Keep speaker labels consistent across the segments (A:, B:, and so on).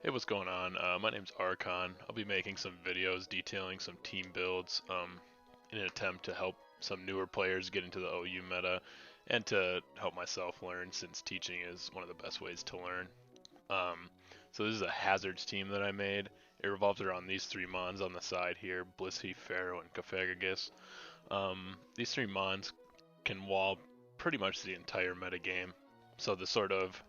A: Hey, what's going on? My name's Archon. I'll be making some videos detailing some team builds in an attempt to help some newer players get into the OU meta and to help myself learn since teaching is one of the best ways to learn. Um, so this is a hazards team that I made. It revolves around these three mons on the side here, Blissey, Pharaoh, and Kafagagus. These three mons can wall pretty much the entire meta game. So the sort of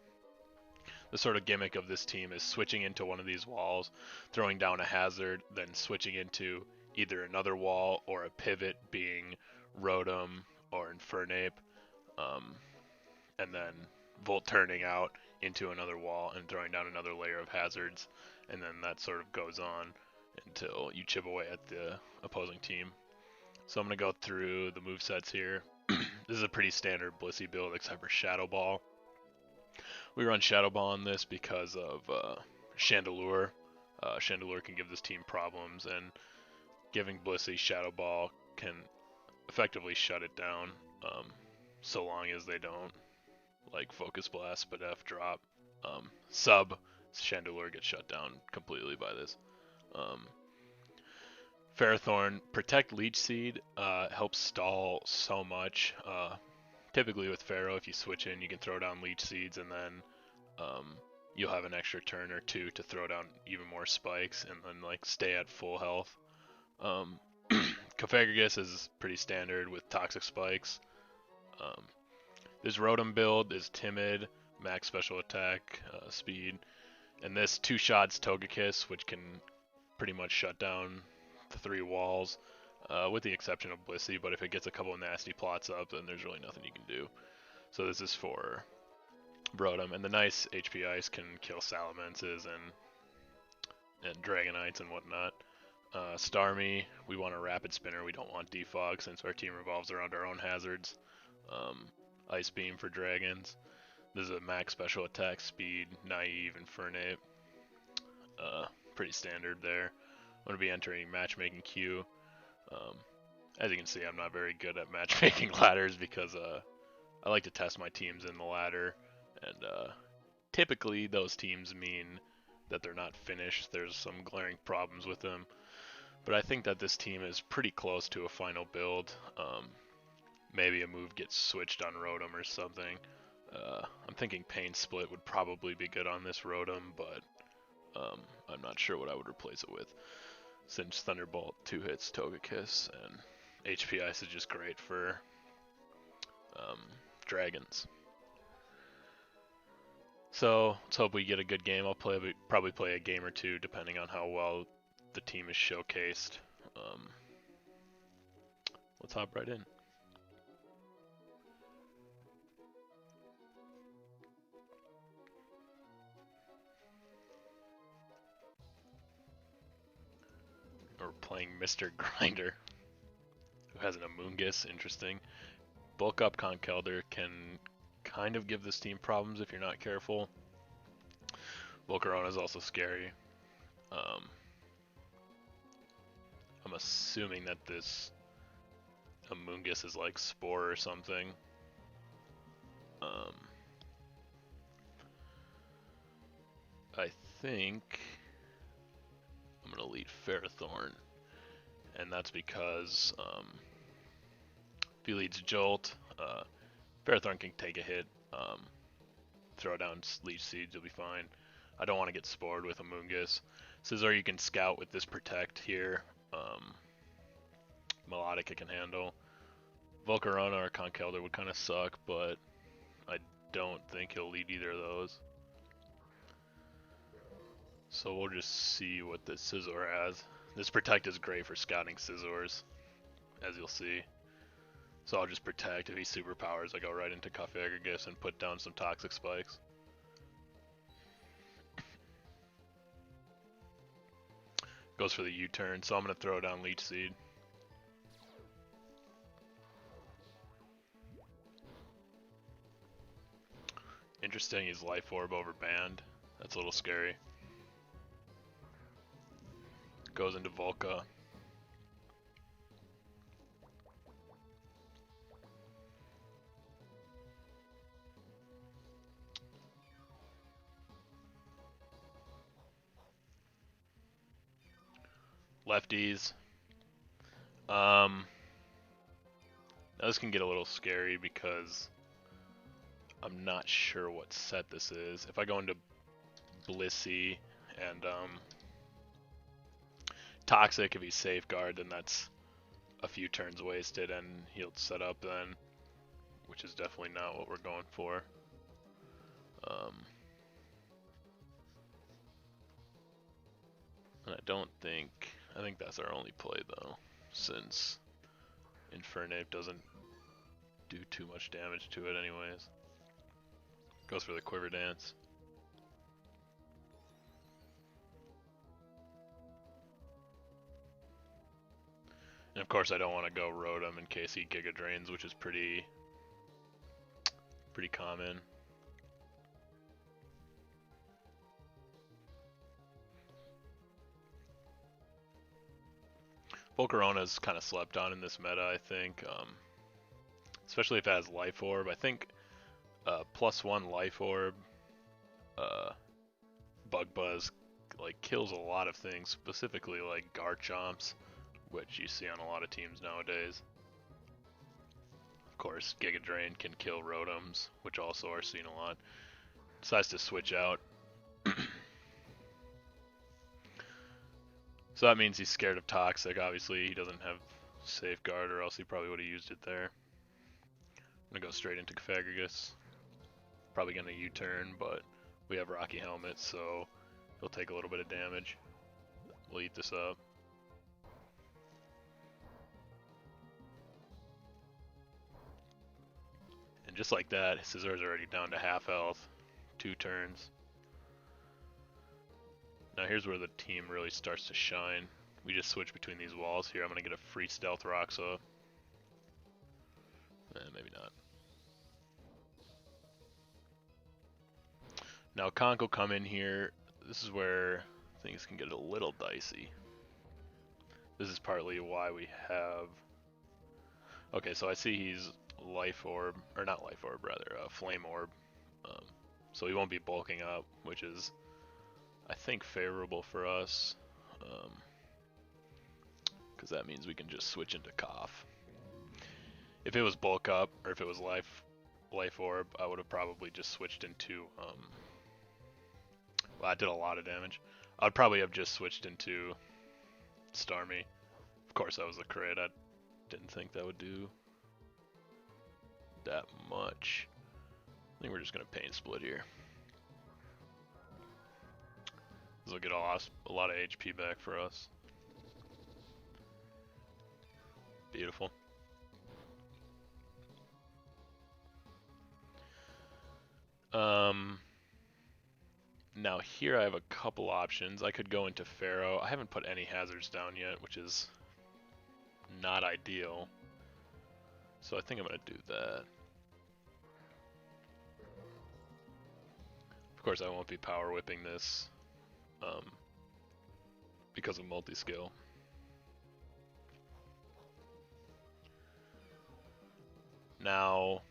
A: gimmick of this team is switching into one of these walls, throwing down a hazard, then switching into either another wall or a pivot, being Rotom or Infernape, um, and then Volt turning out into another wall and throwing down another layer of hazards, and then that sort of goes on until you chip away at the opposing team. So I'm going to go through the movesets here. This is a pretty standard Blissey build except for Shadow Ball. We run Shadow Ball on this because of Chandelure. Chandelure can give this team problems, and giving Blissey Shadow Ball can effectively shut it down, so long as they don't like Focus Blast, but F drop. Sub Chandelure gets shut down completely by this. Ferrothorn, Protect Leech Seed helps stall so much. Typically with Pharaoh, if you switch in, you can throw down Leech Seeds, and then you'll have an extra turn or two to throw down even more spikes, and then like stay at full health. Kafagagus is pretty standard with Toxic Spikes. This Rotom build is Timid, max special attack, speed, and this two shots Togekiss, which can pretty much shut down the three walls. With the exception of Blissey, but if it gets a couple of nasty plots up, then there's really nothing you can do. So this is for Rotom, and the nice HP Ice can kill Salamences and Dragonites and whatnot. Starmie, we want a Rapid Spinner, we don't want Defog since our team revolves around our own hazards. Ice Beam for Dragons. This is a max special attack, speed, naive, Infernape. Pretty standard there. I'm going to be entering matchmaking queue. As you can see, I'm not very good at matchmaking ladders because I like to test my teams in the ladder, and typically those teams mean that they're not finished. There's some glaring problems with them, but I think that this team is pretty close to a final build. Maybe a move gets switched on Rotom or something. I'm thinking Pain Split would probably be good on this Rotom, but I'm not sure what I would replace it with, since Thunderbolt 2 hits Togekiss, and HP Ice is just great for dragons. So let's hope we get a good game. I'll probably play a game or two depending on how well the team is showcased. Let's hop right in. We're playing Mr. Grinder, who has an Amoonguss. Interesting. Bulk Up Conkeldurr can kind of give this team problems if you're not careful. Volcarona is also scary. I'm assuming that this Amoonguss is like Spore or something. I think I'm going to lead Ferrothorn, and that's because if he leads Jolt, Ferrothorn can take a hit, throw down Leech Seeds, you'll be fine. I don't want to get spored with Amoonguss. Scizor you can scout with this Protect here. Melodic it can handle. Volcarona or Conkeldurr would kind of suck, but I don't think he'll lead either of those. So we'll just see what this Scizor has. This Protect is great for scouting Scizors, as you'll see. So I'll just Protect. If he superpowers, I go right into Kafagagus and put down some Toxic Spikes. Goes for the U-turn, so I'm going to throw down Leech Seed. Interesting, he's Life Orb over Band. That's a little scary. Goes into Volca. Lefties. Now this can get a little scary because I'm not sure what set this is. If I go into Blissey and Toxic, if he's Safeguard, then that's a few turns wasted and he'll set up then, which is definitely not what we're going for. And I think that's our only play though, since Infernape doesn't do too much damage to it anyways. Goes for the Quiver Dance. And of course I don't want to go Rotom in case he Giga Drains, which is pretty common. Volcarona's kind of slept on in this meta, I think. Especially if it has Life Orb. I think +1 Life Orb, Bug Buzz, like kills a lot of things, specifically like Garchomps, which you see on a lot of teams nowadays. Of course, Giga Drain can kill Rotoms, which also are seen a lot. Decides to switch out. So that means he's scared of Toxic. Obviously, he doesn't have Safeguard, or else he probably would have used it there. I'm gonna go straight into Cfagrigus. Probably gonna U-turn, but we have Rocky Helmet, so he'll take a little bit of damage. We'll eat this up. And just like that, Scissor's already down to half health. 2 turns. Now here's where the team really starts to shine. We just switch between these walls here. I'm going to get a free Stealth Roxa. Maybe not. Now Conk will come in here. This is where things can get a little dicey. This is partly why we have... Okay, so I see he's Life Orb, or not Life Orb, rather, Flame Orb. So he won't be bulking up, which is, I think, favorable for us. Because that means we can just switch into Cough. If it was bulk up, or if it was Life Orb, I would have probably just switched into... well, I did a lot of damage. I'd probably have just switched into Starmie. Of course, that was a crit. I didn't think that would do that much. I think we're just going to Pain Split here. This will get a lot of HP back for us. Beautiful. Now here I have a couple options. I could go into Pharaoh. I haven't put any hazards down yet, which is not ideal. So I think I'm going to do that. Of course I won't be power whipping this because of multi-skill. Now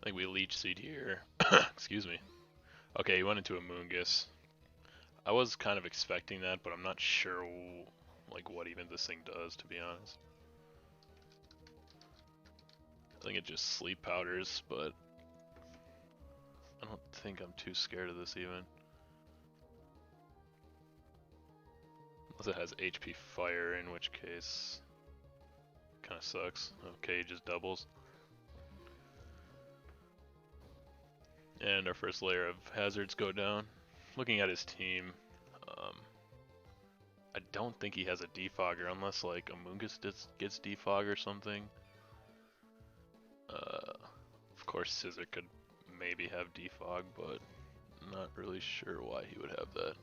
A: I think we Leech Seed here. Excuse me. Okay, he went into a Moongus. I was kind of expecting that, but I'm not sure like what even this thing does, to be honest. I think it just sleep powders, but I don't think I'm too scared of this even. Unless it has HP Fire, in which case kind of sucks. Okay, it just doubles. And our first layer of hazards go down. Looking at his team, I don't think he has a Defogger unless like Amoonguss gets Defog or something. Of course Scizor could maybe have Defog, but I'm not really sure why he would have that.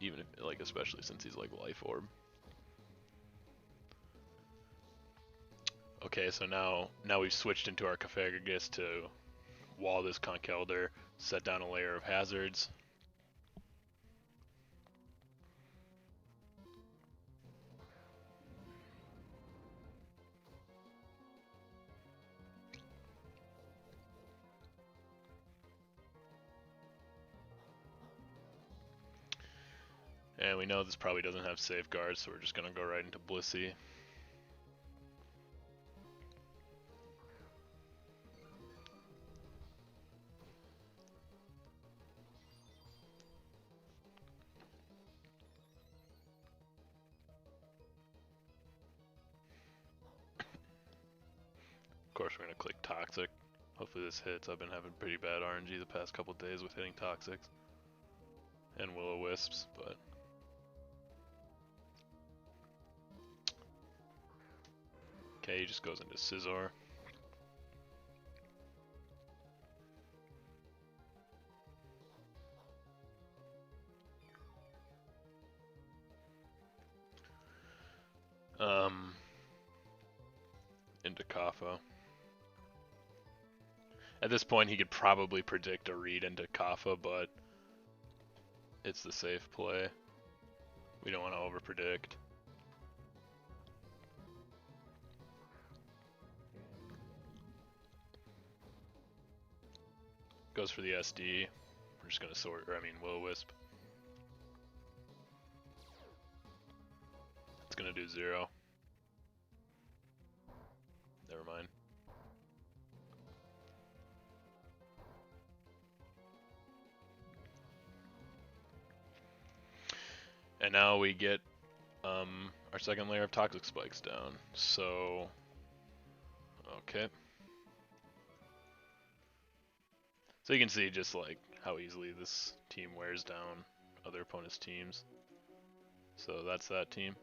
A: Even if, like, especially since he's like Life Orb. Okay, so now we've switched into our Cfagrigus to wall this Conkeldurr, set down a layer of hazards. And we know this probably doesn't have safeguards, so we're just gonna go right into Blissey. Of course, we're gonna click Toxic. Hopefully this hits. I've been having pretty bad RNG the past couple days with hitting Toxics and Will-O-Wisps, but okay, he just goes into Scizor. Into Kaffa. At this point, he could probably predict a read into Kaffa, but it's the safe play. We don't want to overpredict. Goes for the SD. We're just gonna Will-O-Wisp. It's gonna do 0. Never mind. And now we get our second layer of Toxic Spikes down. So, okay. So you can see just like how easily this team wears down other opponents' teams. So that's that team.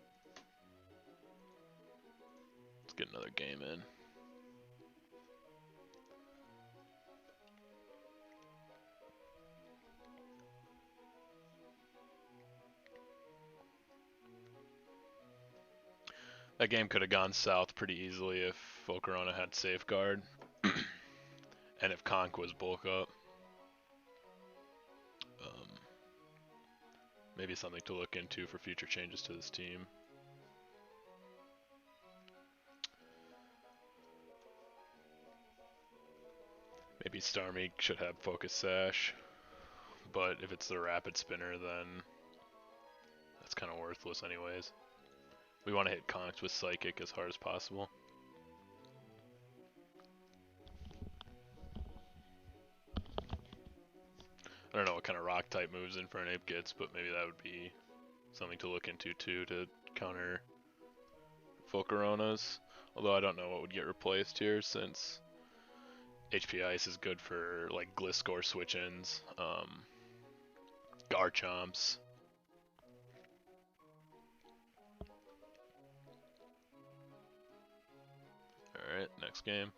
A: Let's get another game in. That game could have gone south pretty easily if Volcarona had Safeguard and if Conk was bulk up. Maybe something to look into for future changes to this team. Maybe Starmie should have Focus Sash, but if it's the Rapid Spinner, then that's kind of worthless anyways. We want to hit Conks with Psychic as hard as possible. I don't know what kind of rock type moves Infernape gets, but maybe that would be something to look into too to counter Volcaronas. Although I don't know what would get replaced here since HP Ice is good for like Gliscor switch-ins, Garchomps. Alright, next game.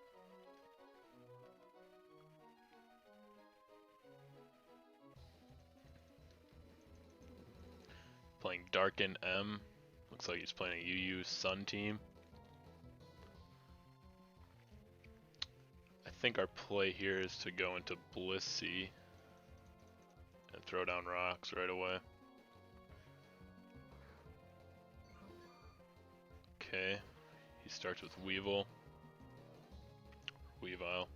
A: Playing Darkin M. Looks like he's playing a UU Sun team. I think our play here is to go into Blissey and throw down rocks right away. Okay, he starts with Weevil. Weavile.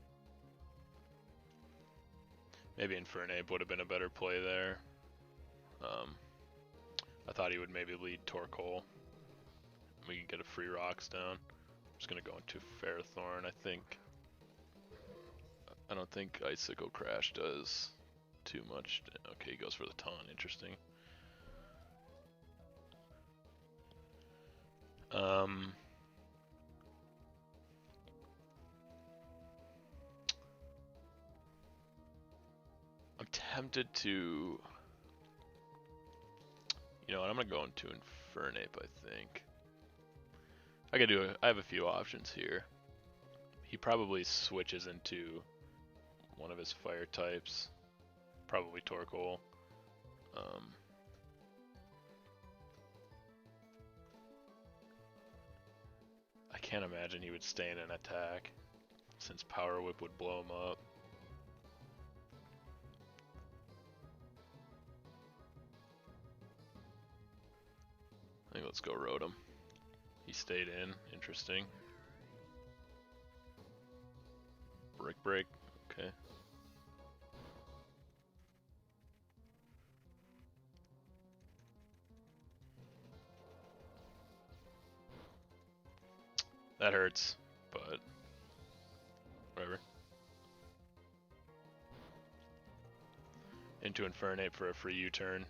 A: Maybe Infernape would have been a better play there. I thought he would maybe lead Torkoal. We can get a free rocks down. I'm just gonna go into Ferrothorn, I think. I don't think Icicle Crash does too much. Okay, he goes for the taunt, interesting. I'm tempted to... You know what, I'm gonna go into Infernape, I think. I have a few options here. He probably switches into one of his fire types. Probably Torkoal. I can't imagine he would stay in an attack, since Power Whip would blow him up. I think let's go Rotom. He stayed in, interesting. Break, okay. That hurts, but whatever. Into Infernate for a free U-turn.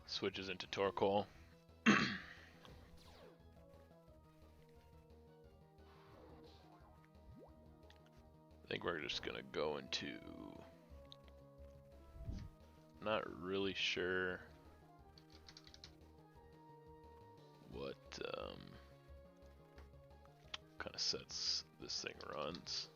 A: Switches into Torkoal. I think we're just gonna go into... Not really sure what kind of sets this thing runs.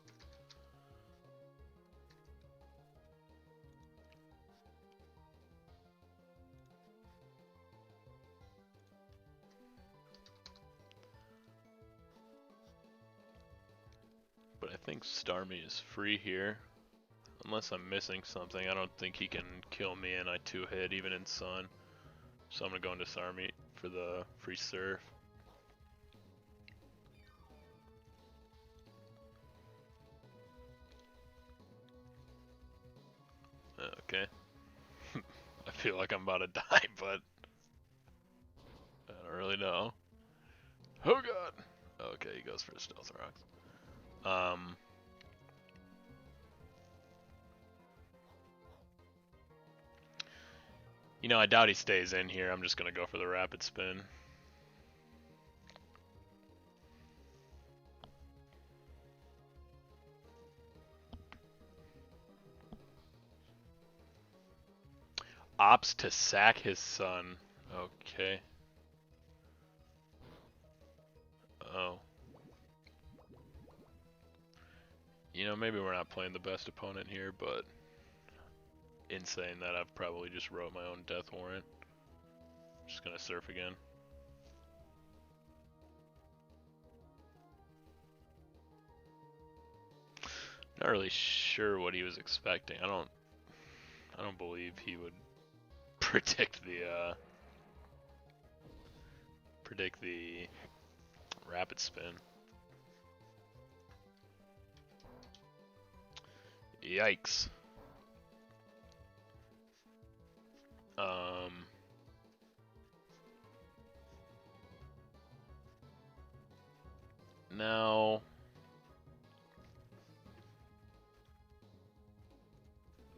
A: But I think Starmie is free here. Unless I'm missing something, I don't think he can kill me and I 2-hit even in Sun. So I'm gonna go into Starmie for the free surf. Okay. I feel like I'm about to die, but I don't really know. Oh god! Okay, he goes for Stealth Rocks. You know, I doubt he stays in here. I'm just gonna go for the Rapid Spin. Opts to sack his son. Okay. Oh. You know, maybe we're not playing the best opponent here, but in saying that, I've probably just wrote my own death warrant. Just gonna surf again. Not really sure what he was expecting. I don't believe he would predict the Rapid Spin. Yikes. Now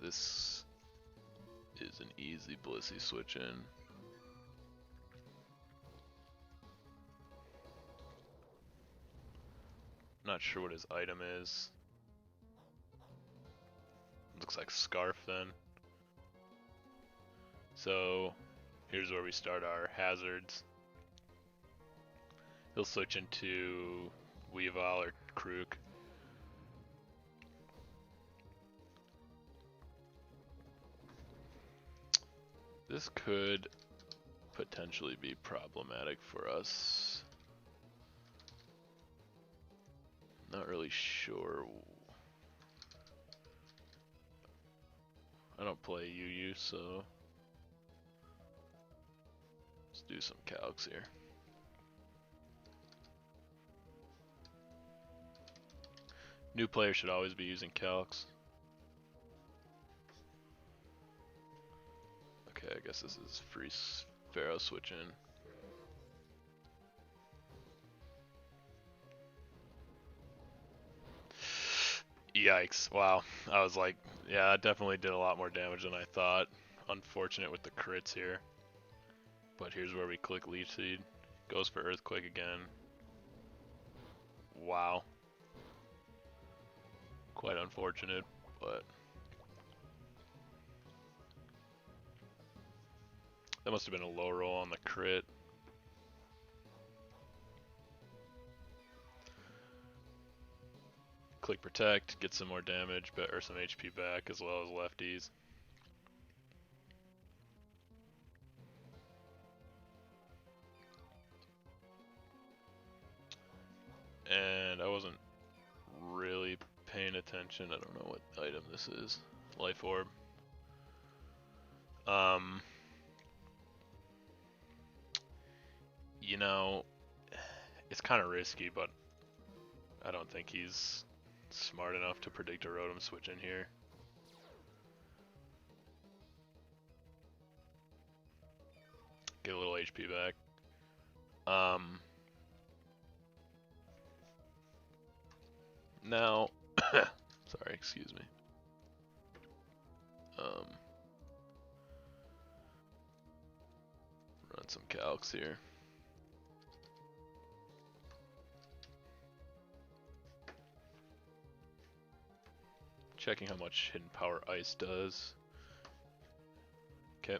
A: this is an easy Blissey switch in. Not sure what his item is. Looks like Scarf then. So here's where we start our hazards. He'll switch into Weavile or Krook. This could potentially be problematic for us. Not really sure. I don't play UU, so let's do some calcs here. New players should always be using calcs. Okay, I guess this is free Pharaoh switch in. Yikes, wow. I was like, yeah, that definitely did a lot more damage than I thought. Unfortunate with the crits here. But here's where we click Leech Seed. Goes for Earthquake again. Wow. Quite unfortunate, but that must have been a low roll on the crit. Click Protect, get some more damage, or some HP back, as well as lefties. And I wasn't really paying attention. I don't know what item this is. Life Orb. You know, it's kind of risky, but I don't think he's smart enough to predict a Rotom switch in here. Get a little HP back. Now, sorry, excuse me. Run some calcs here. Checking how much Hidden Power Ice does. Okay.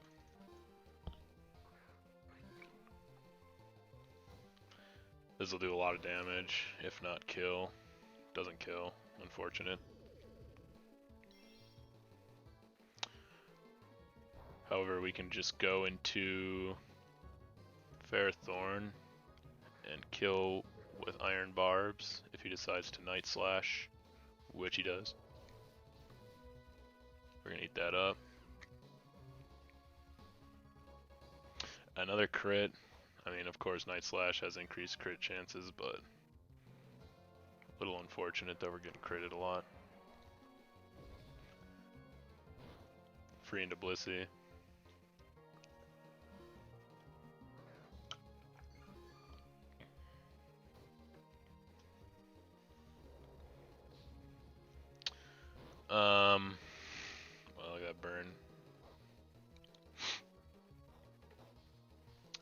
A: This will do a lot of damage, if not kill. Doesn't kill, unfortunate. However, we can just go into Ferrothorn and kill with Iron Barbs if he decides to Night Slash, which he does. We're gonna eat that up. Another crit. I mean, of course, Night Slash has increased crit chances, but a little unfortunate that we're getting critted a lot. Free into Blissey. Well, I got burned.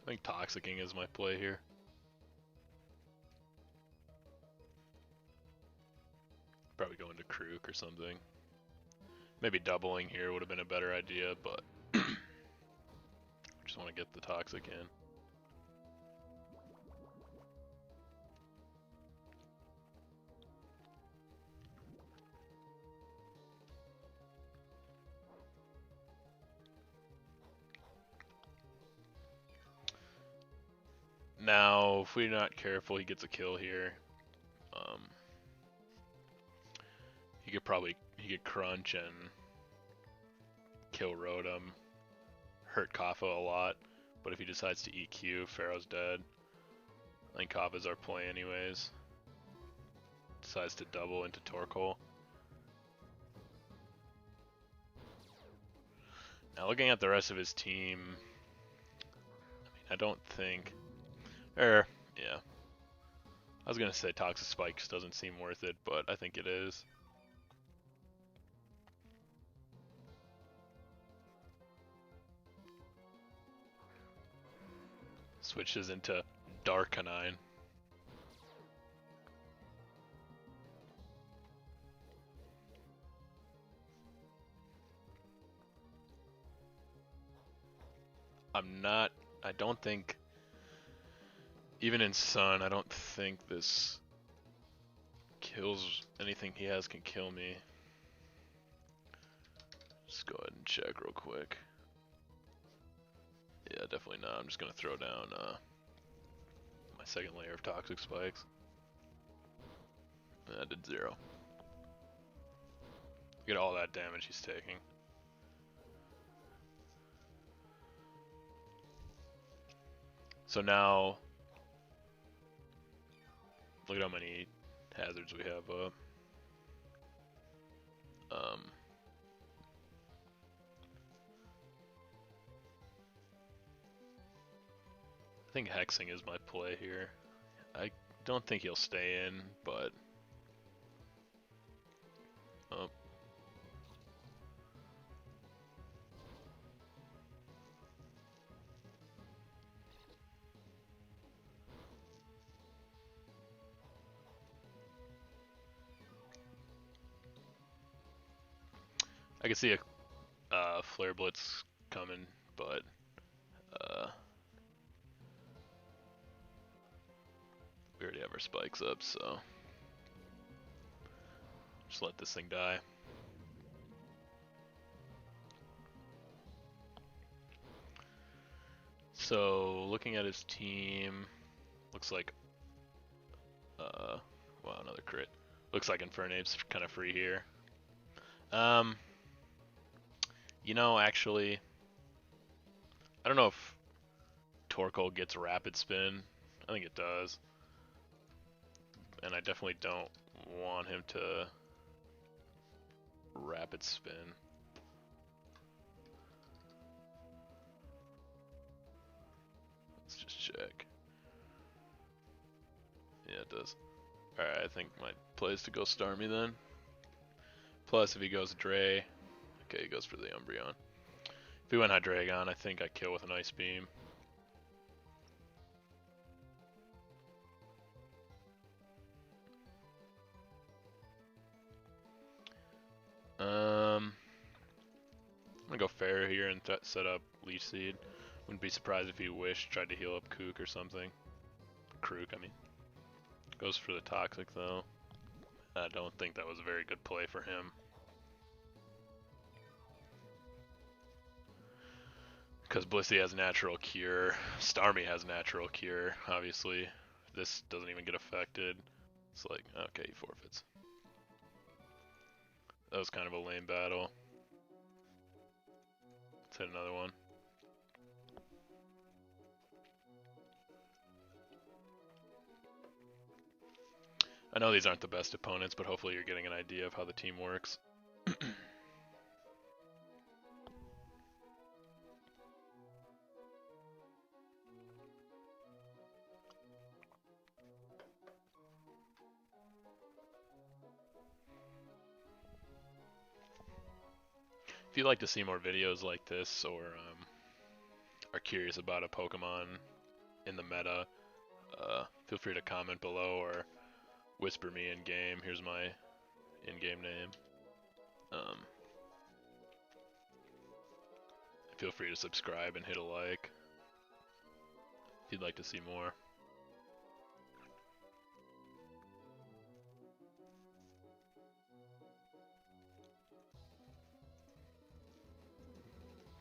A: I think Toxicking is my play here. Probably go into Krook or something. Maybe doubling here would have been a better idea, but just want to get the Toxic in. Now, if we're not careful, he gets a kill here. He could crunch and kill Rotom, hurt Kaffa a lot, but if he decides to EQ, Pharaoh's dead. I think Kaffa's our play anyways. Decides to double into Torkoal. Now looking at the rest of his team, I don't think... yeah. I was gonna say Toxic Spikes doesn't seem worth it, but I think it is. Switches into Darkanine. I don't think, even in Sun, I don't think this kills anything he has can kill me. Just go ahead and check real quick. Yeah, definitely not. I'm just gonna throw down my second layer of Toxic Spikes. That did 0. Look at all that damage he's taking. So now, look at how many hazards we have up. I think Hexing is my play here. I don't think he'll stay in, but... Oh. I can see a Flare Blitz coming, but we already have our spikes up, so just let this thing die. So looking at his team, looks like wow, another crit. Looks like Infernape's kind of free here. You know, actually, I don't know if Torkoal gets Rapid Spin, I think it does. And I definitely don't want him to rapid spin. Let's just check. Yeah, it does. Alright, I think my play is to go Starmie then. Plus, if he goes Dre, okay, he goes for the Umbreon. If he went Hydreigon, I think I kill with an Ice Beam. I'm gonna go Fair here and set up Leech Seed. Wouldn't be surprised if he Wish tried to heal up Kook or something. Krook, I mean. Goes for the Toxic though. I don't think that was a very good play for him. Because Blissey has Natural Cure. Starmie has Natural Cure, obviously. This doesn't even get affected. It's like, okay, he forfeits. That was kind of a lame battle. Let's hit another one. I know these aren't the best opponents, but hopefully you're getting an idea of how the team works. If you'd like to see more videos like this, or are curious about a Pokemon in the meta, feel free to comment below or whisper me in game. Here's my in-game name. Feel free to subscribe and hit a like if you'd like to see more.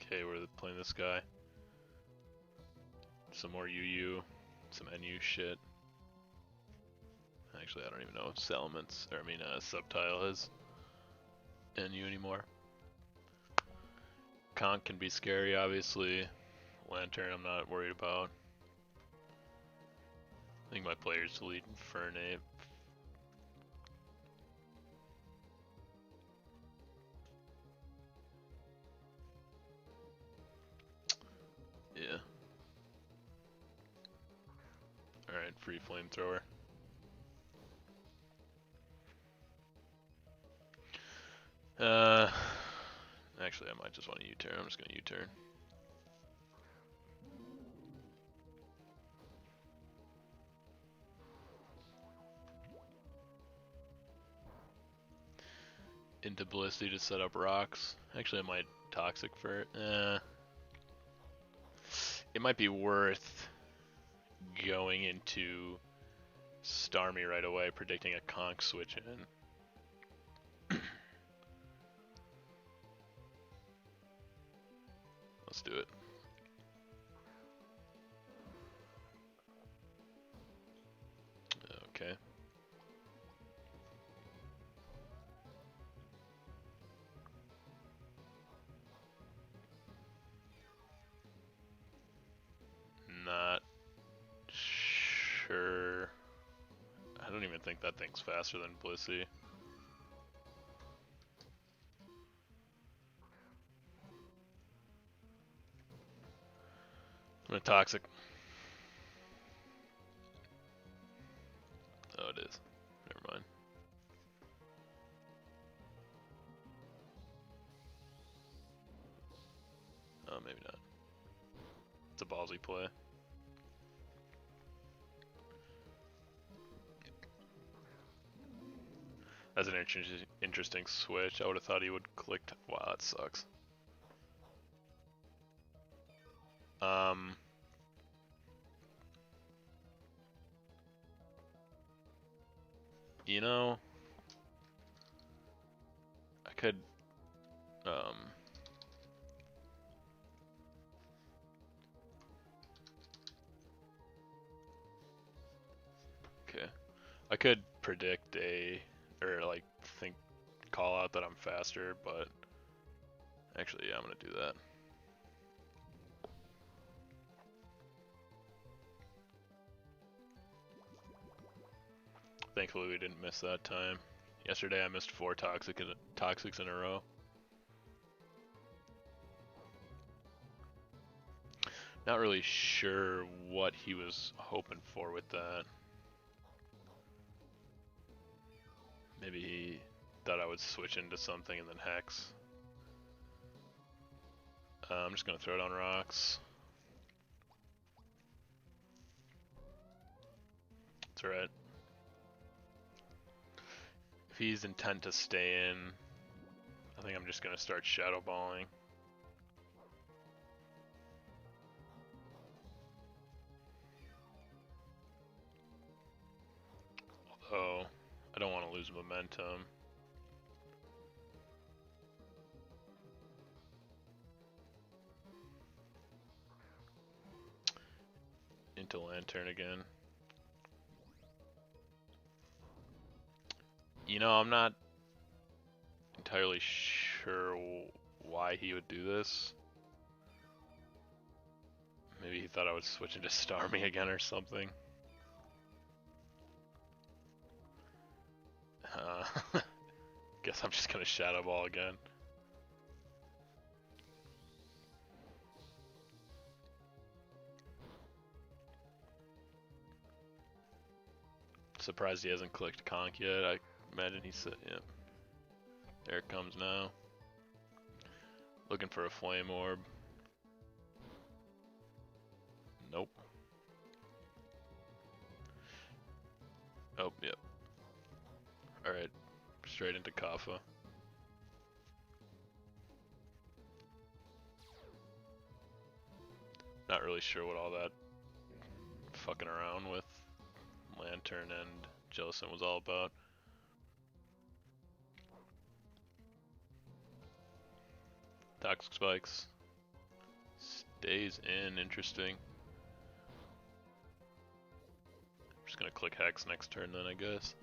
A: Okay, we're playing this guy. Some more UU, some NU shit. Actually, I don't even know if Salamence, or I mean, Subtile is NU anymore. Conch can be scary, obviously. Lantern, I'm not worried about. I think my players delete Fernape. Yeah. Alright, free Flamethrower. Actually, I might just want to U-turn. I'm just going to U-turn. Into Blissey to set up rocks. Actually, I might Toxic for it. It might be worth going into Starmie right away, predicting a Conch switch in. Let's do it. Okay. Not sure. I don't even think that thing's faster than Blissey. I'm gonna Toxic. Oh, it is. Never mind. Oh, maybe not. It's a ballsy play. That's an interesting switch. I would have thought he would click. Wow, that sucks. You know, I could, okay. I could predict or like call out that I'm faster, but actually, yeah, I'm gonna do that. Thankfully we didn't miss that time. Yesterday I missed 4 toxics in a row. Not really sure what he was hoping for with that. Maybe he thought I would switch into something and then hex. I'm just gonna throw down rocks. That's alright. If he's intent to stay in, I think I'm just gonna start shadow balling. Although, I don't want to lose momentum. Into lantern again. You know, I'm not entirely sure why he would do this. Maybe he thought I would switch into Starmie again or something. Guess I'm just gonna shadow ball again. Surprised he hasn't clicked conk yet. I imagine he said, yeah. There it comes now. Looking for a flame orb. Nope. Oh, yep. Alright, straight into Kapha. Not really sure what all that fucking around with Lantern and Jellicent was all about. Toxic Spikes. Stays in, interesting. I'm just gonna click Hex next turn then, I guess.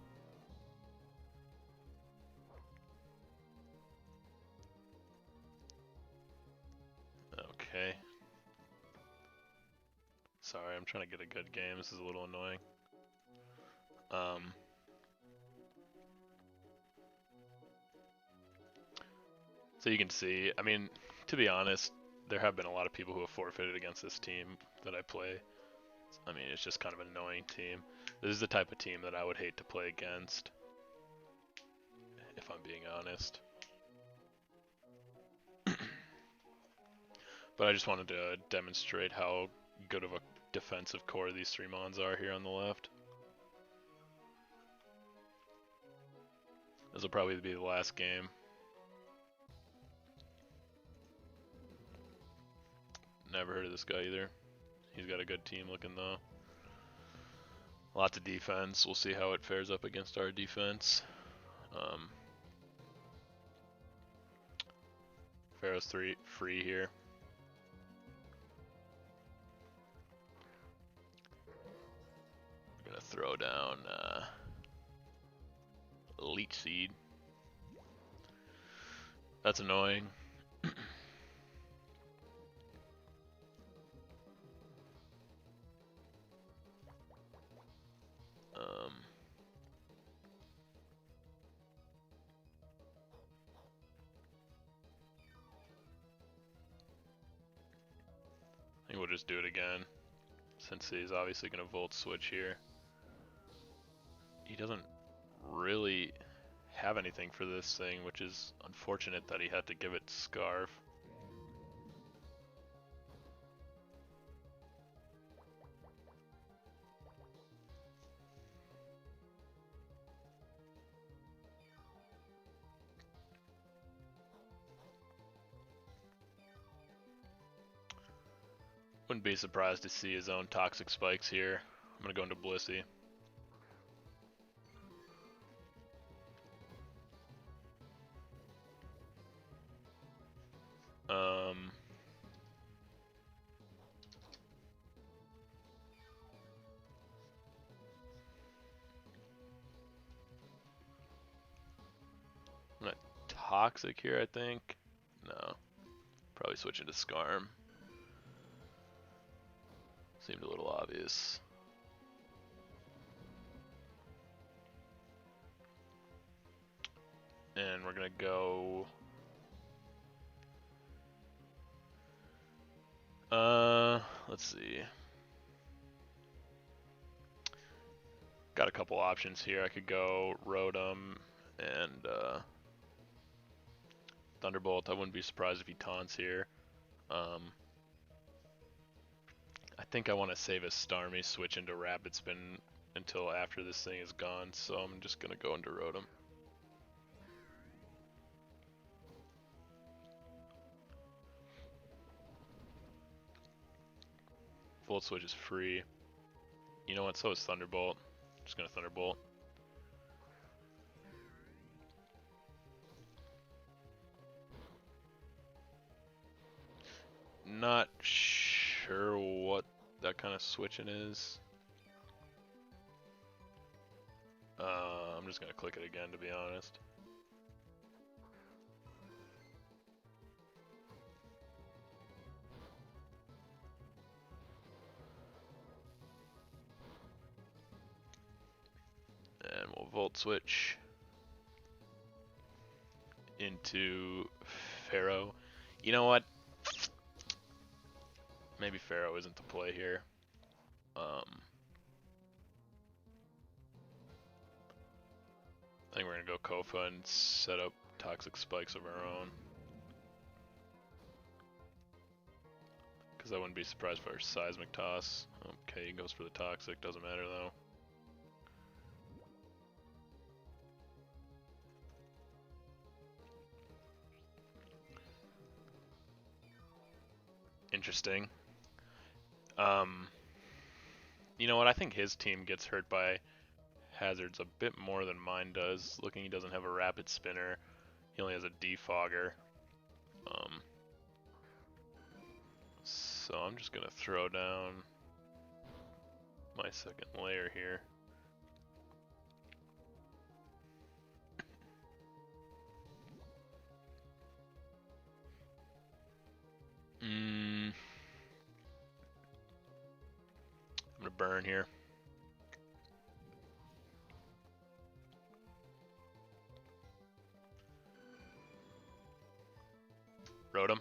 A: Okay. Sorry, I'm trying to get a good game. This is a little annoying. So you can see, I mean, to be honest, there have been a lot of people who have forfeited against this team that I play. I mean, it's just kind of an annoying team. This is the type of team that I would hate to play against, if I'm being honest. But I just wanted to demonstrate how good of a defensive core these 3 mons are here on the left. This will probably be the last game. Never heard of this guy either. He's got a good team looking though. Lots of defense. We'll see how it fares up against our defense. Pharaoh's free here. We're gonna throw down Leech Seed. That's annoying. I think we'll just do it again, since he's obviously going to Volt Switch here. He doesn't really have anything for this thing, which is unfortunate that he had to give it Scarf. Wouldn't be surprised to see his own Toxic Spikes here. I'm gonna go into Blissey. I'm gonna Toxic here, I think. No. Probably switch into Scarm. Seemed a little obvious. And we're gonna go... let's see. Got a couple options here. I could go Rotom and Thunderbolt. I wouldn't be surprised if he taunts here. I think I want to save his Starmie, switch into Rapid Spin until after this thing is gone, so I'm just gonna go into Rotom. Volt Switch is free. You know what, so is Thunderbolt. Just gonna Thunderbolt. Not sure what that kind of switching is. I'm just gonna click it again, to be honest. And we'll Volt Switch into Pharaoh. You know what? Maybe Pharaoh isn't the play here. I think we're gonna go Kofa and set up Toxic Spikes of our own. Because I wouldn't be surprised for our Seismic Toss. Okay, he goes for the Toxic, doesn't matter though. Interesting. You know what, I think his team gets hurt by hazards a bit more than mine does. Looking, he doesn't have a Rapid Spinner. He only has a Defogger. So I'm just gonna throw down my second layer here. I'm gonna burn here. Rotom.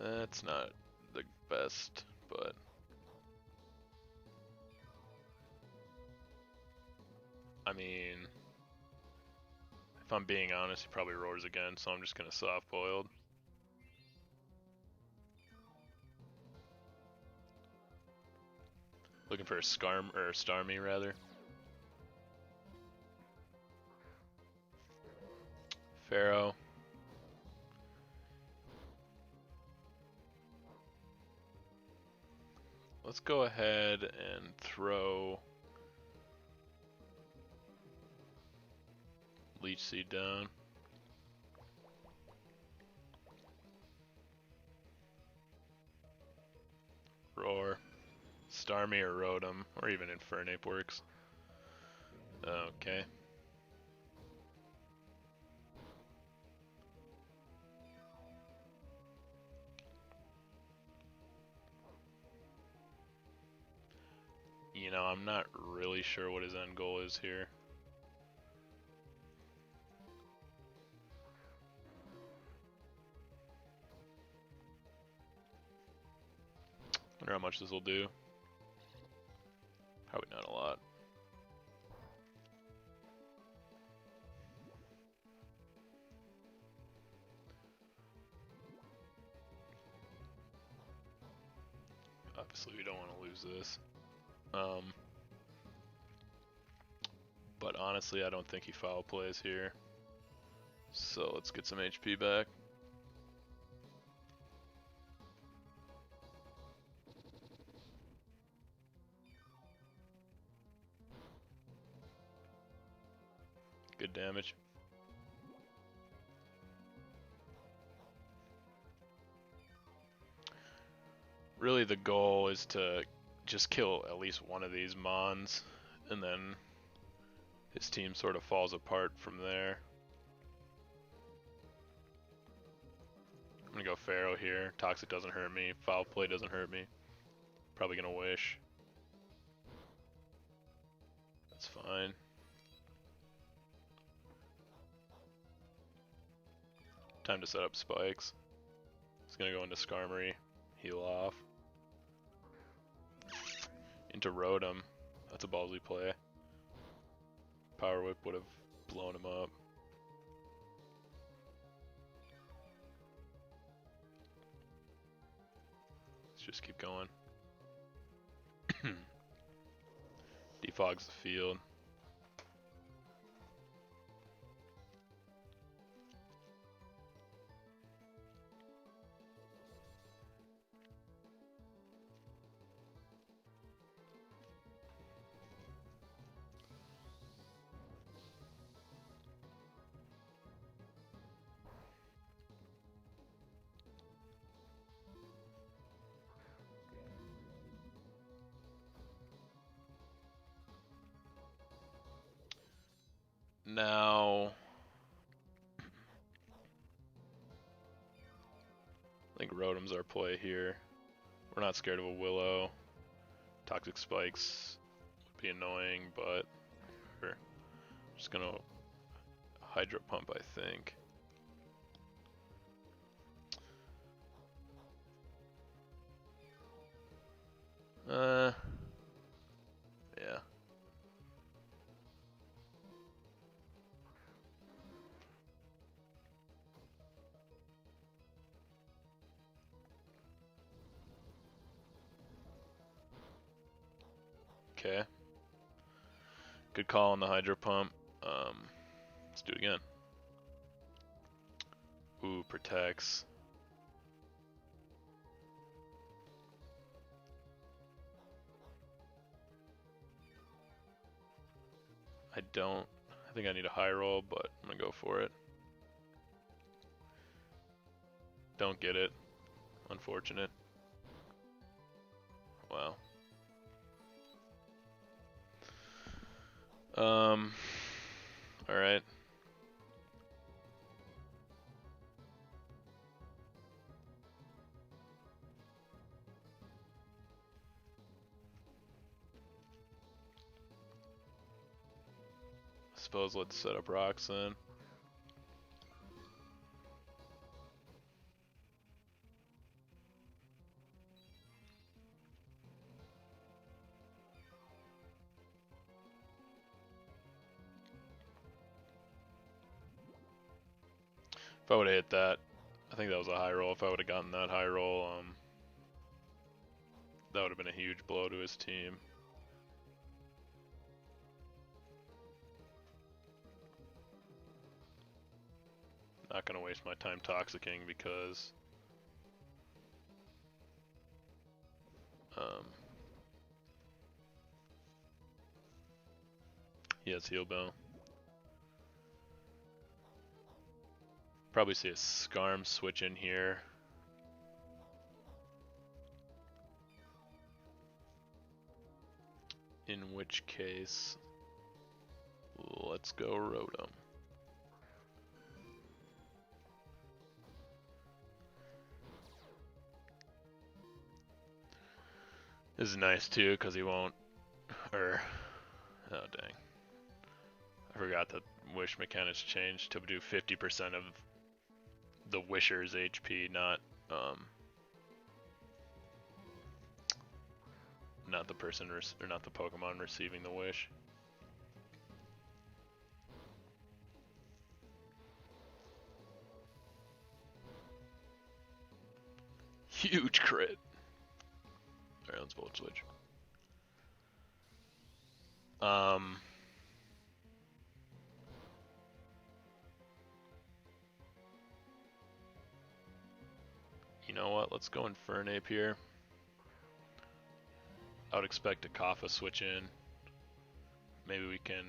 A: That's not the best, but I mean, if I'm being honest, he probably roars again, so I'm just gonna soft boiled. Looking for a Starmie rather. Pharaoh. Let's go ahead and throw Leech Seed down. Roar. Starmie or Rotom, or even Infernape works. Okay. You know, I'm not really sure what his end goal is here. Wonder how much this will do. Probably not a lot. Obviously we don't want to lose this. But honestly, I don't think he foul plays here. So let's get some HP back. Good damage. Really the goal is to just kill at least one of these Mons, and then his team sort of falls apart from there. I'm gonna go Pharaoh here. Toxic doesn't hurt me. Foul Play doesn't hurt me. Probably gonna Wish. That's fine. Time to set up spikes. It's gonna go into Skarmory. Heal off. Into Rotom. That's a ballsy play. Power Whip would have blown him up. Let's just keep going. Defogs the field. Now, I think Rotom's our play here. We're not scared of a Willow. Toxic Spikes would be annoying, but we're just gonna Hydro Pump, I think. Yeah. Okay. Good call on the Hydro Pump. Let's do it again. Ooh, protects. I think I need a high roll, but I'm gonna go for it. Don't get it. Unfortunate. Wow. Alright. Suppose let's set up rocks then. If I would have hit that, I think that was a high roll. If I would have gotten that high roll, that would have been a huge blow to his team. Not gonna waste my time toxicking because he has Heal Bell. Probably see a Skarm switch in here. In which case, let's go Rotom. This is nice too, because he won't, oh dang. I forgot that Wish mechanics changed to do 50% of the Wisher's HP, not the person or not the Pokemon receiving the Wish. Huge crit. Alright, let's Volt Switch. You know what? Let's go Infernape here. I would expect a Kappa switch in. Maybe we can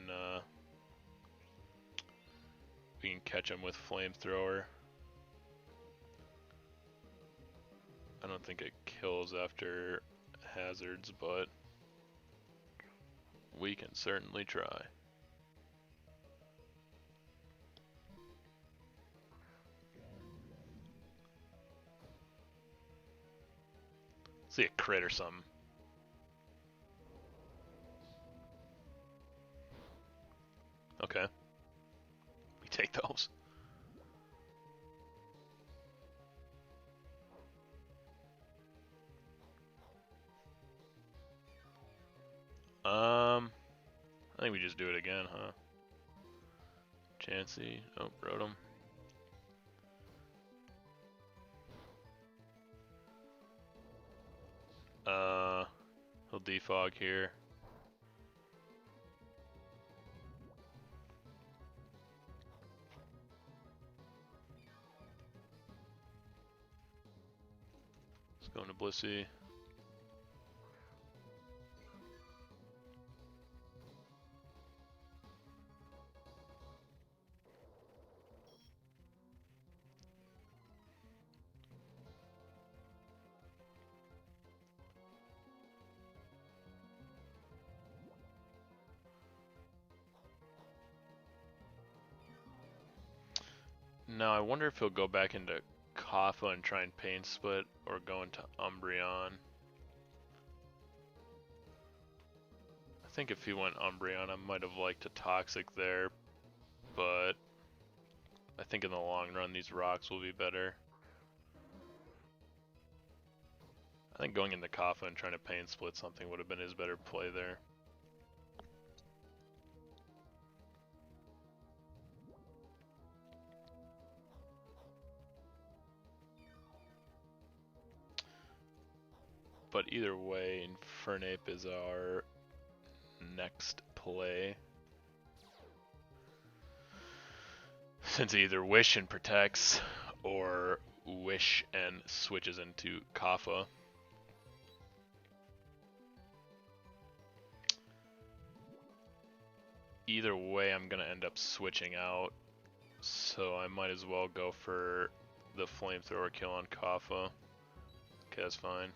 A: catch him with Flamethrower. I don't think it kills after hazards, but we can certainly try. See a crit or something. Okay. We take those. I think we just do it again, huh? Chansey. Oh, Rotom. He'll defog here. Let's go into Blissey. Now I wonder if he'll go back into Kaffa and try and Pain Split, or go into Umbreon. I think if he went Umbreon, I might have liked a Toxic there, but I think in the long run these rocks will be better. I think going into Kaffa and trying to Pain Split something would have been his better play there. But either way, Infernape is our next play. Since he either Wish and protects, or Wish and switches into Kaffa. Either way, I'm going to end up switching out, so I might as well go for the Flamethrower kill on Kaffa. Okay, that's fine.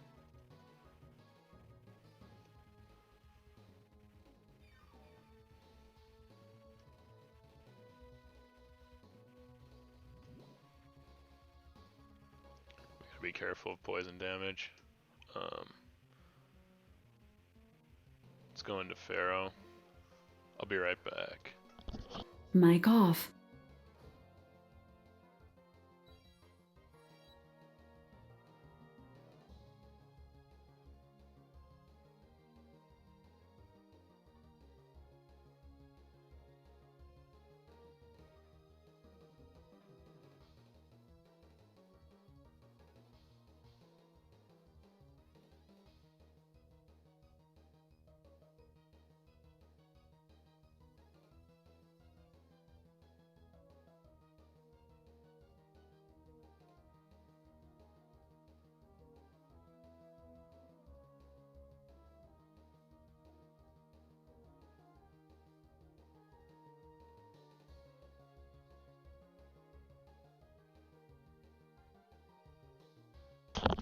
A: We gotta be careful of poison damage. Let's go into Pharaoh. I'll be right back.
B: Mic off.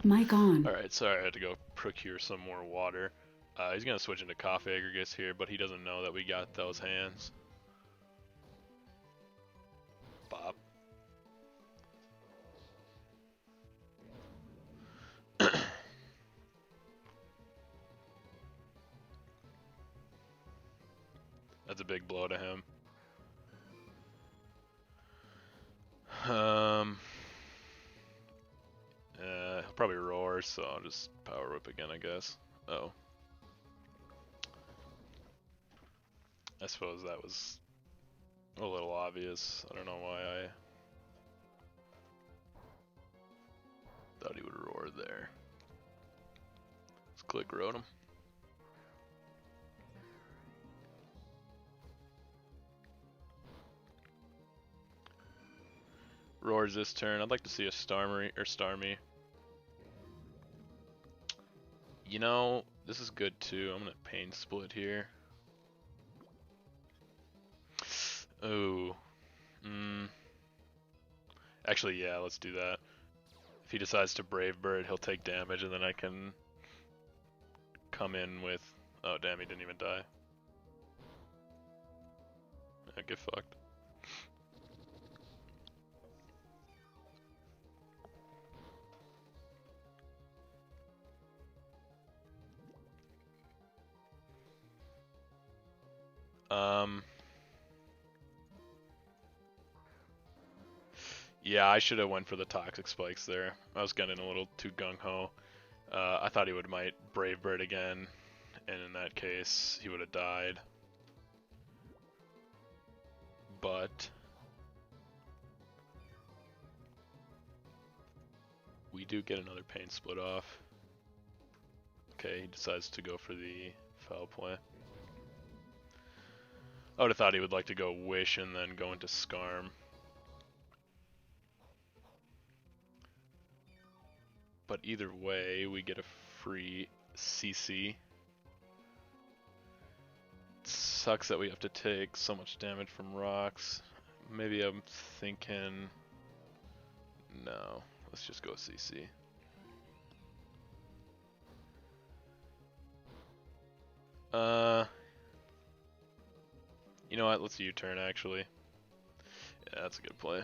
B: Mic on.
A: Alright, sorry I had to go procure some more water. He's gonna switch into Coffee Aggregates here, but he doesn't know that we got those hands. Bop. That's a big blow to him. He'll probably roar, so I'll just Power Whip again, I guess. Oh. I suppose that was a little obvious. I don't know why I thought he would roar there. Let's click Rotom. Roars this turn. I'd like to see a Starmie. You know, this is good too. I'm gonna Pain Split here. Oh. Actually, yeah, let's do that. If he decides to Brave Bird, he'll take damage, and then I can come in with... Oh, damn, he didn't even die. Yeah, get fucked. Um, yeah, I should have went for the toxic spikes there. I was getting a little too gung-ho. I thought he might Brave Bird again, and in that case, he would have died. But we do get another pain split off. Okay, he decides to go for the foul play. I would have thought he would like to go Wish and then go into Scarm. But either way, we get a free CC. It sucks that we have to take so much damage from rocks. Maybe I'm thinking... No, let's just go CC. You know what, let's U-turn actually. Yeah, that's a good play.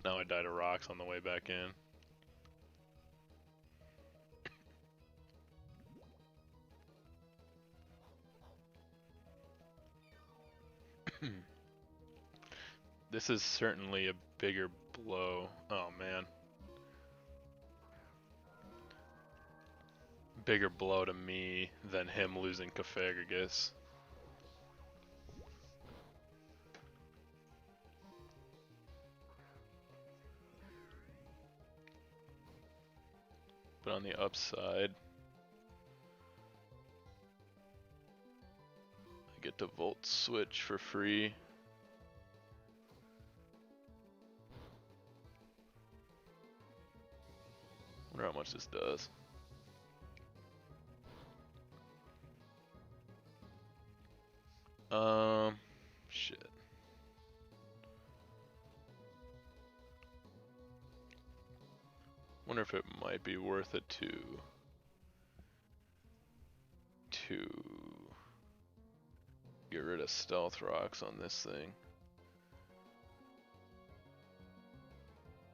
A: Now I die to rocks on the way back in. This is certainly a bigger blow. Oh man. Bigger blow to me than him losing Cophagus. But on the upside, I get to Volt Switch for free. Wonder how much this does. Shit. Wonder if it might be worth it to get rid of Stealth Rocks on this thing.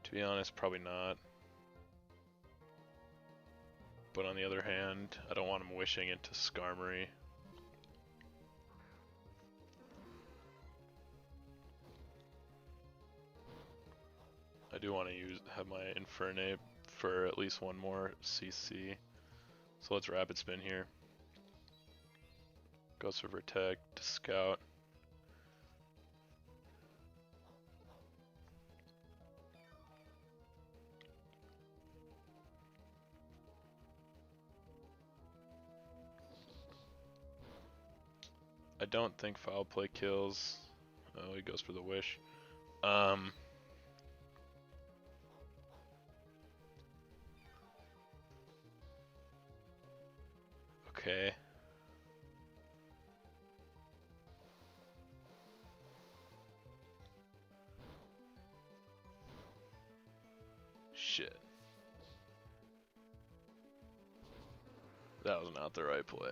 A: To be honest, probably not. But on the other hand, I don't want him wishing into Skarmory. I do want to have my Infernape for at least one more CC. So let's Rapid Spin here. Goes for Protect to Scout. I don't think Foul Play kills. Oh, he goes for the Wish. Okay. Shit. That was not the right play.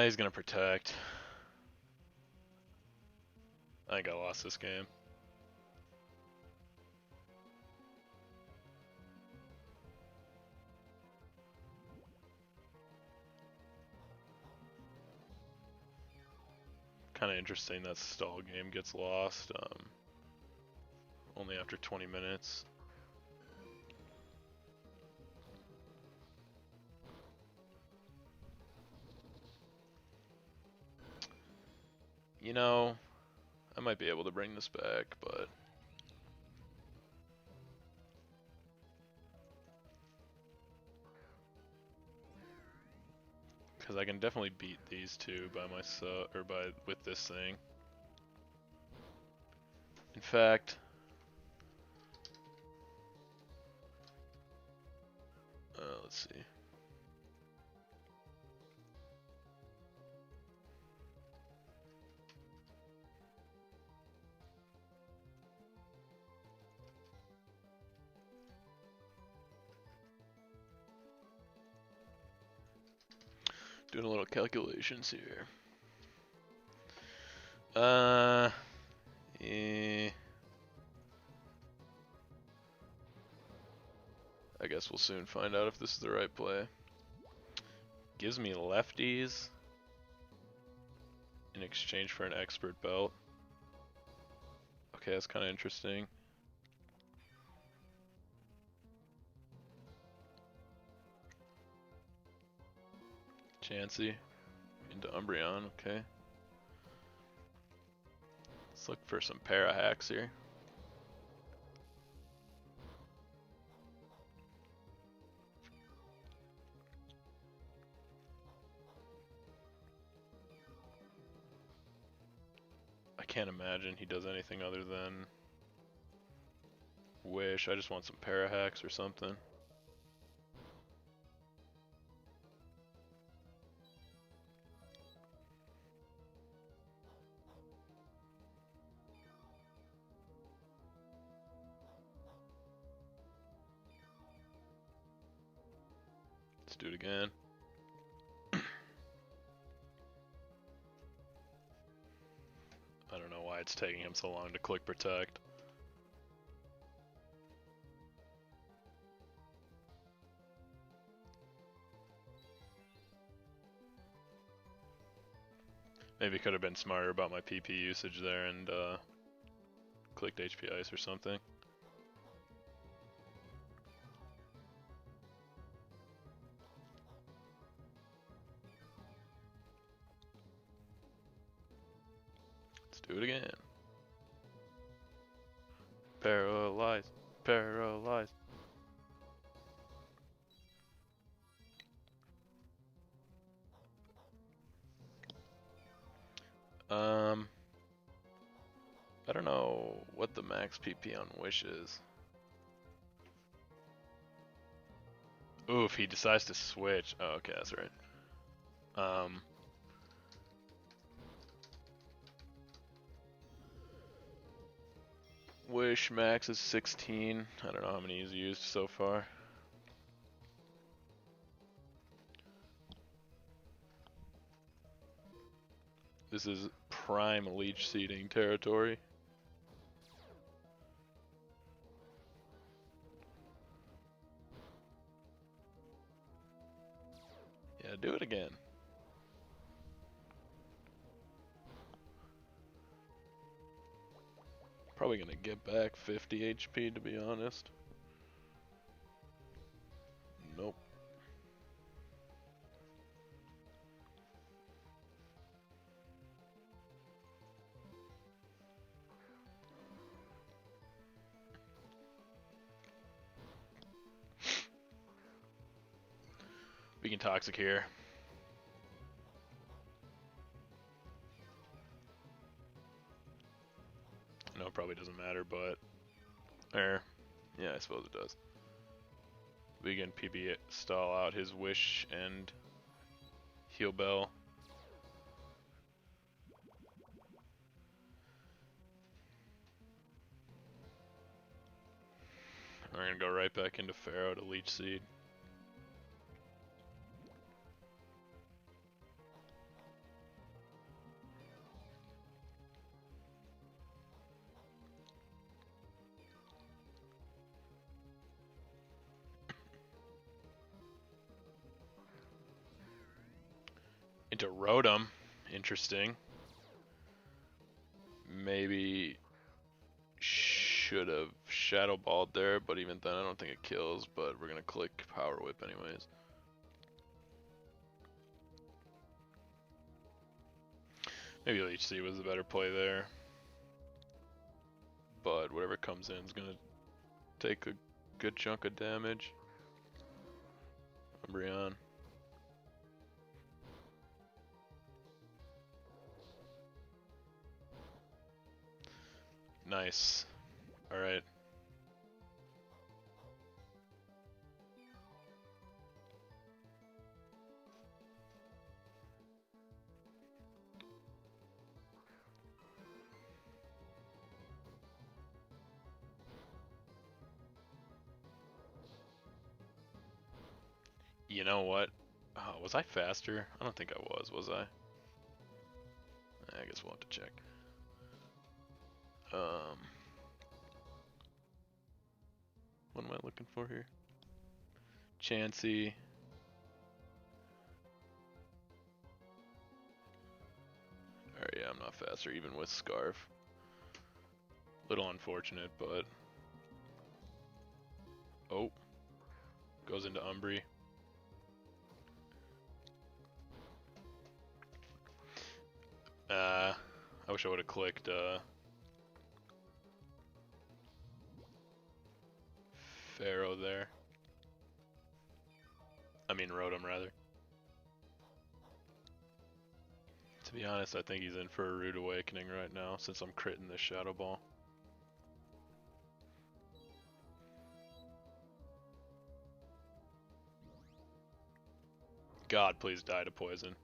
A: He's gonna protect. I think I lost this game. Kind of interesting that stall game gets lost only after 20 minutes. You know, I might be able to bring this back, but because I can definitely beat these two by myself or with this thing. In fact, let's see. Doing a little calculations here. I guess we'll soon find out if this is the right play. Gives me lefties in exchange for an expert belt. Okay, that's kind of interesting. Chansey into Umbreon, okay. Let's look for some para hacks here. I can't imagine he does anything other than Wish. I just want some para hacks or something. Let's do it again. I don't know why it's taking him so long to click protect. Maybe could have been smarter about my PP usage there and clicked HP Ice or something. Let's do it again. Paralyzed. Paralyzed. I don't know what the max PP on Wish is. Ooh, if he decides to switch. Oh, okay, that's right. Wish max is 16. I don't know how many he's used so far. This is prime leech seeding territory. Yeah, do it again. Probably gonna get back 50 HP to be honest. Nope. We can Toxic here. No, it probably doesn't matter, but yeah, I suppose it does. We can PB stall out his Wish and Heal Bell. We're gonna go right back into Pharaoh to Leech Seed. Into Rotom, interesting. Maybe should have Shadow Balled there, but even then I don't think it kills, but we're gonna click Power Whip anyways. Maybe Leech Seed was the better play there. But whatever comes in is gonna take a good chunk of damage. Umbreon. Nice. Alright. You know what? Was I faster? I don't think I was I? I guess we'll have to check. What am I looking for here? Chansey. Alright, yeah, I'm not faster even with Scarf. Little unfortunate, but... Oh. Goes into Umbri. I wish I would have clicked, Pharaoh there. I mean Rotom, rather. To be honest, I think he's in for a rude awakening right now, since I'm critting this Shadow Ball. God, please die to poison.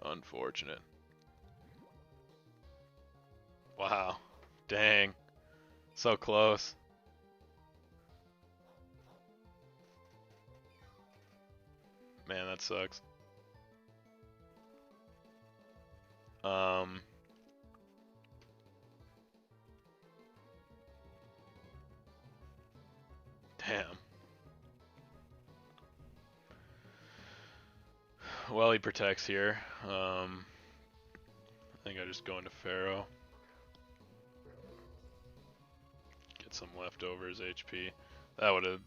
A: Unfortunate. Wow. Dang. So close. Man, that sucks. Damn. Well, he protects here. I think I just go into Pharaoh. Get some leftovers HP. That would have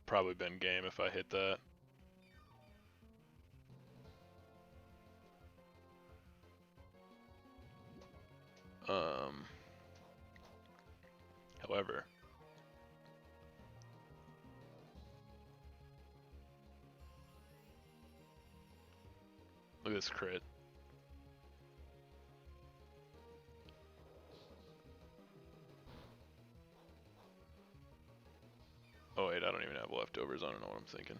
A: probably been game if I hit that. However, look at this crit. Oh wait, I don't even have leftovers. I don't know what I'm thinking.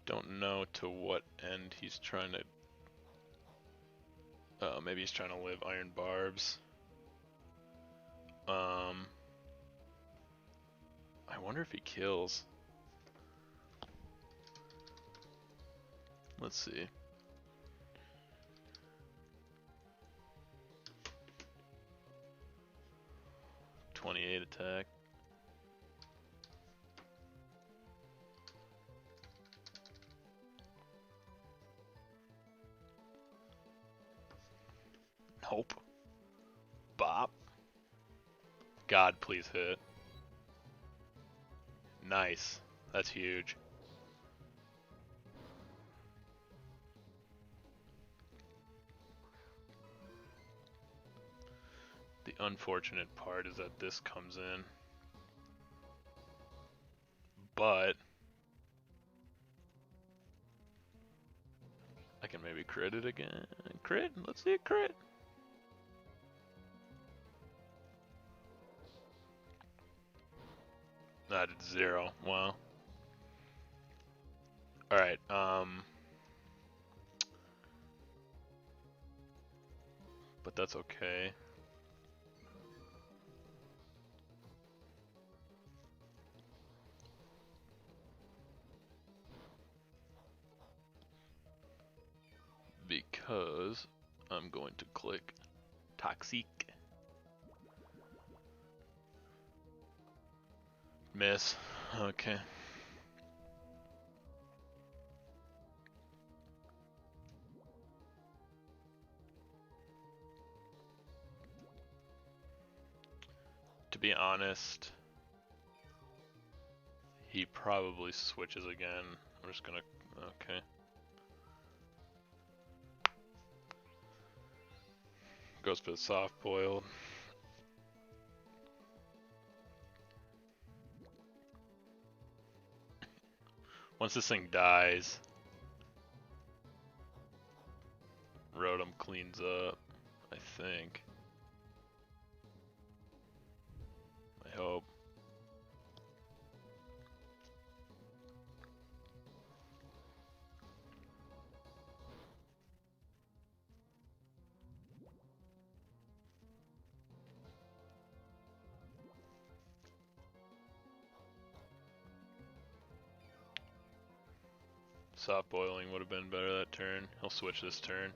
A: Don't know to what end he's trying to... maybe he's trying to live Iron Barbs. I wonder if he kills. Let's see. .28 attack. Nope. Bop. God, please hit. Nice. That's huge. The unfortunate part is that this comes in. But I can maybe crit it again. Crit? Let's see a crit. I did 0. Wow. Alright, but that's okay. Because I'm going to click Toxic. Miss. Okay. To be honest, he probably switches again. I'm just gonna... Okay. Goes for the soft boiled. Once this thing dies, Rotom cleans up, I think. I hope. Soft boiling would have been better that turn. He'll switch this turn.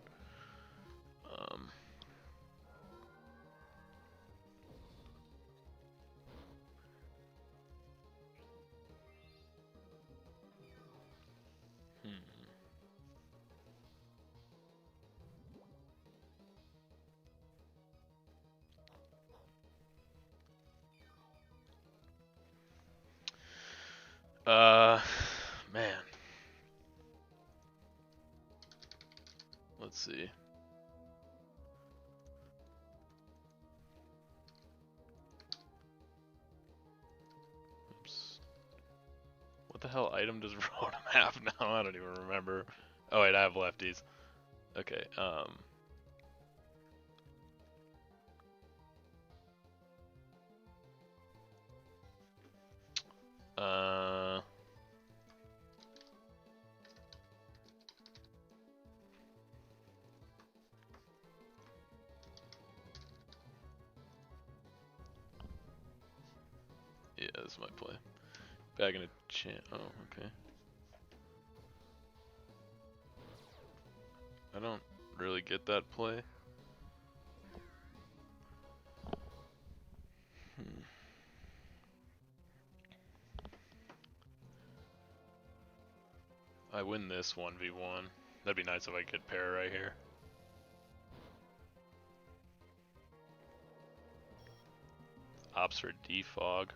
A: Man. Let's see. Oops. What the hell item does Rotom have now? I don't even remember. Oh wait, I have lefties. Okay, yeah, this is my play. Back in a chant. Oh, okay. I don't really get that play. I win this 1v1. That'd be nice if I could pair right here. Ops for defog.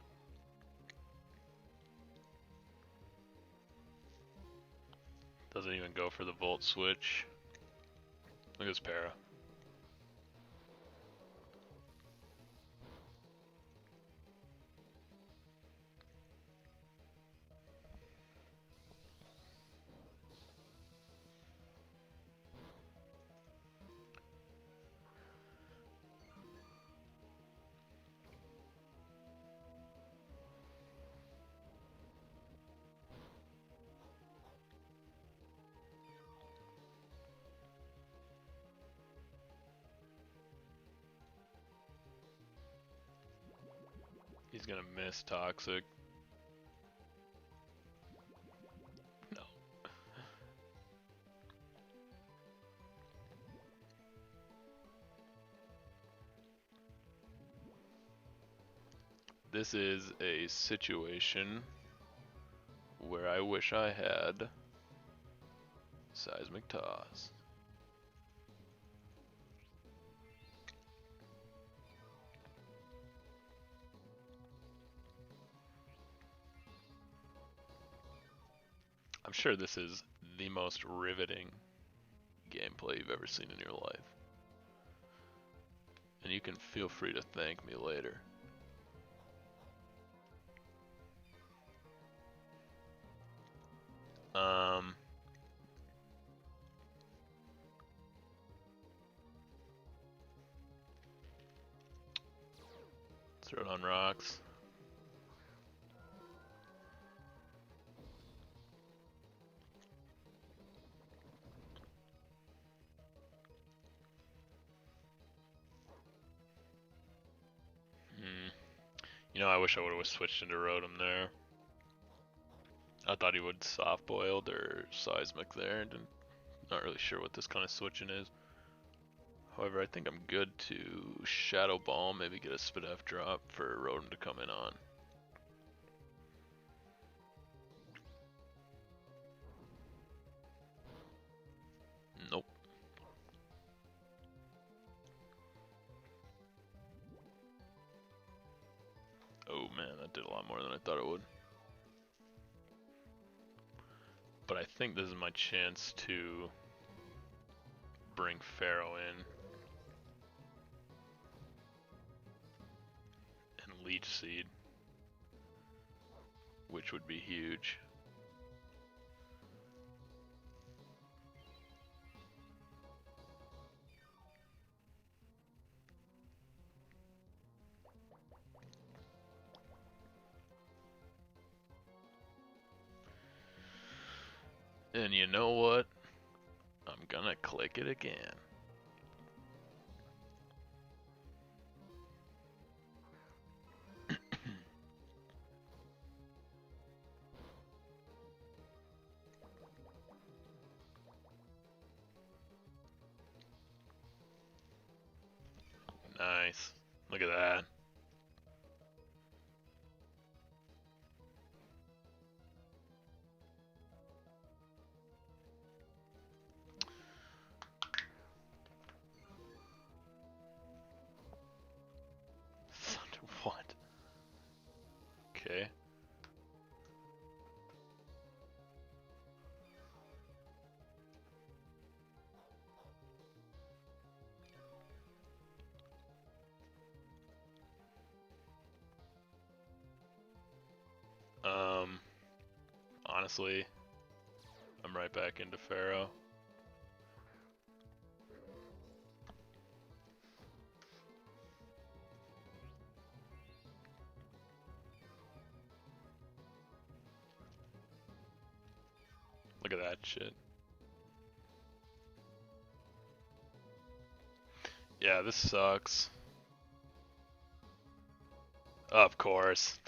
A: Doesn't even go for the volt switch. Look at this para. He's gonna miss Toxic. No. This is a situation where I wish I had Seismic Toss. I'm sure this is the most riveting gameplay you've ever seen in your life. And you can feel free to thank me later. Throw it on rocks. You know, I wish I would have switched into Rotom there. I thought he would soft boiled or seismic there, and not really sure what this kind of switching is. However, I think I'm good to Shadow Ball, maybe get a Spit F drop for Rotom to come in on. Nope. Oh man, that did a lot more than I thought it would. But I think this is my chance to bring Pharaoh in and Leech Seed, which would be huge. And you know what? I'm gonna click it again. Nice. Look at that. What? Okay. Honestly, I'm right back into Pharaoh. Look at that shit. Yeah, this sucks. Of course.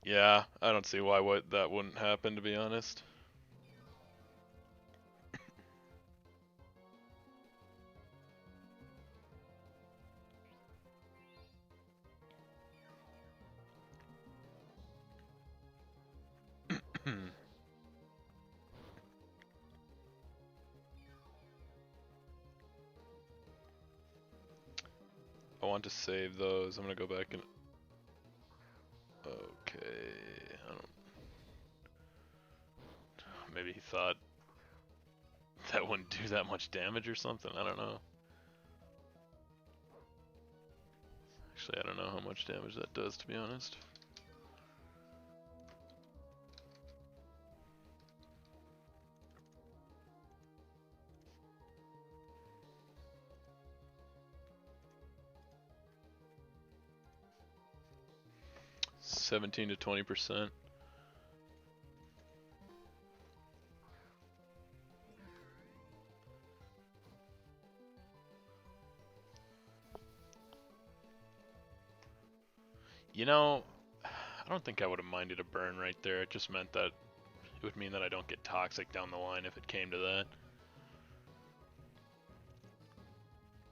A: Yeah, I don't see why that wouldn't happen, to be honest. I want to save those. I'm gonna go back and... Okay, I don't... Maybe he thought that wouldn't do that much damage or something, I don't know. Actually, I don't know how much damage that does, to be honest. $17 to 20%. You know, I don't think I would have minded a burn right there. It just meant that it would mean that I don't get toxic down the line if it came to that.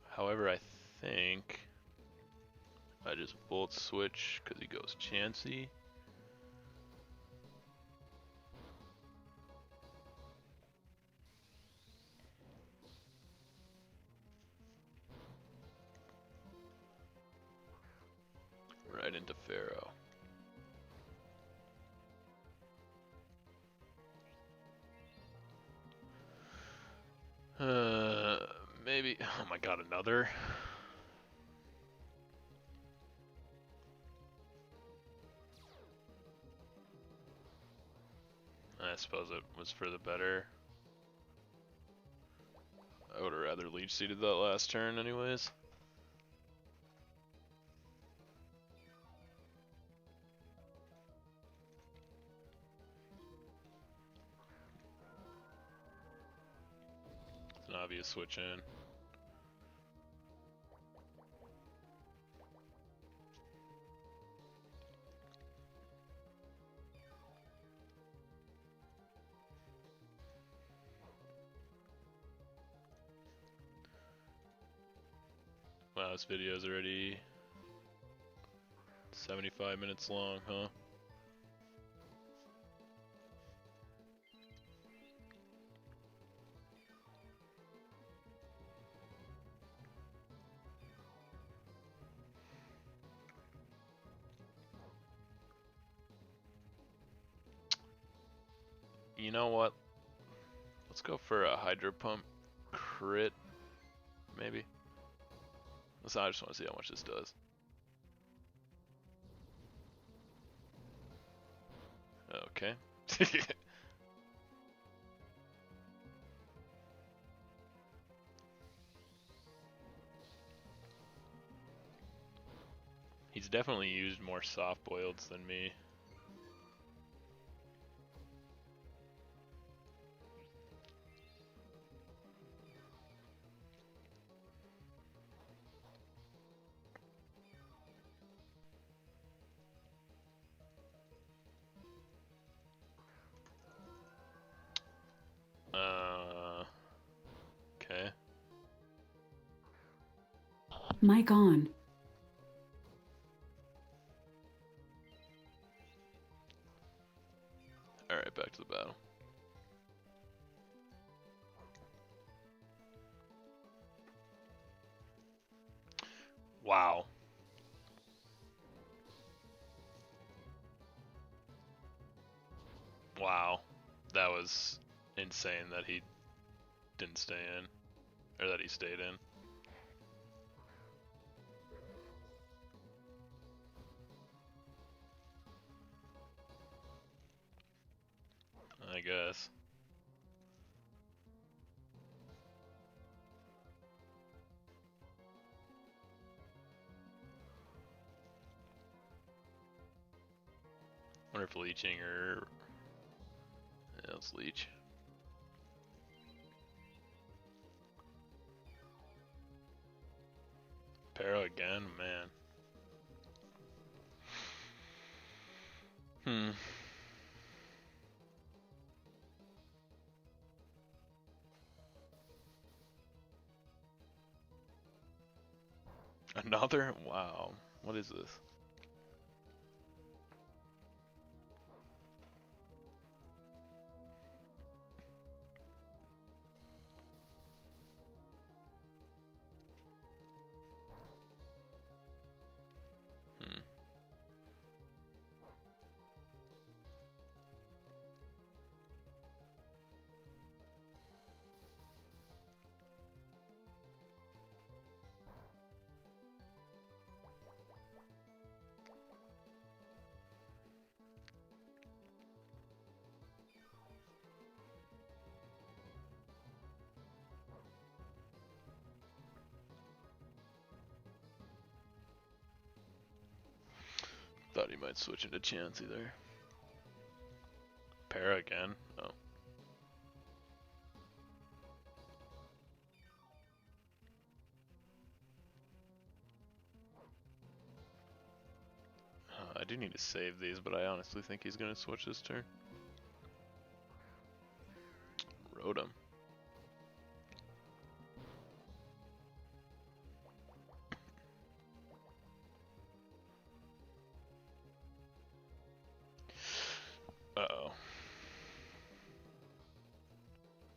A: However, I think I just volt switch because he goes Chansey. Right into Pharaoh. Maybe. Oh my god, another. I suppose it was for the better. I would have rather leech seeded that last turn, anyways. It's an obvious switch in. Wow, this video is already 75 minutes long, huh? You know what? Let's go for a Hydro Pump crit, maybe. Listen, I just want to see how much this does. Okay. He's definitely used more soft boileds than me. Okay.
B: Mic on.
A: Wow. Wow. That was insane that he didn't stay in. Or that he stayed in. I guess. Wonder if leeching or... Yeah, let's leech. Pero again, man. Another? Wow. What is this? Thought he might switch into Chansey there. Para again? Oh. I do need to save these, but I honestly think he's going to switch this turn. Rotom. Uh-oh.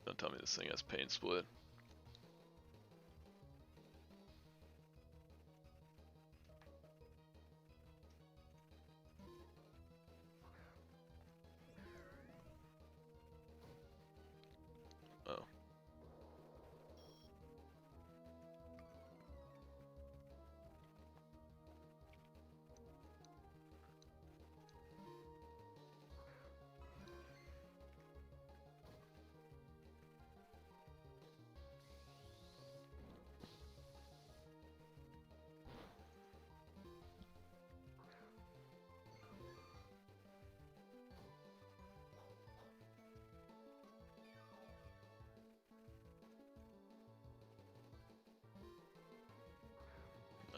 A: Don't tell me this thing has Pain Split. Oh.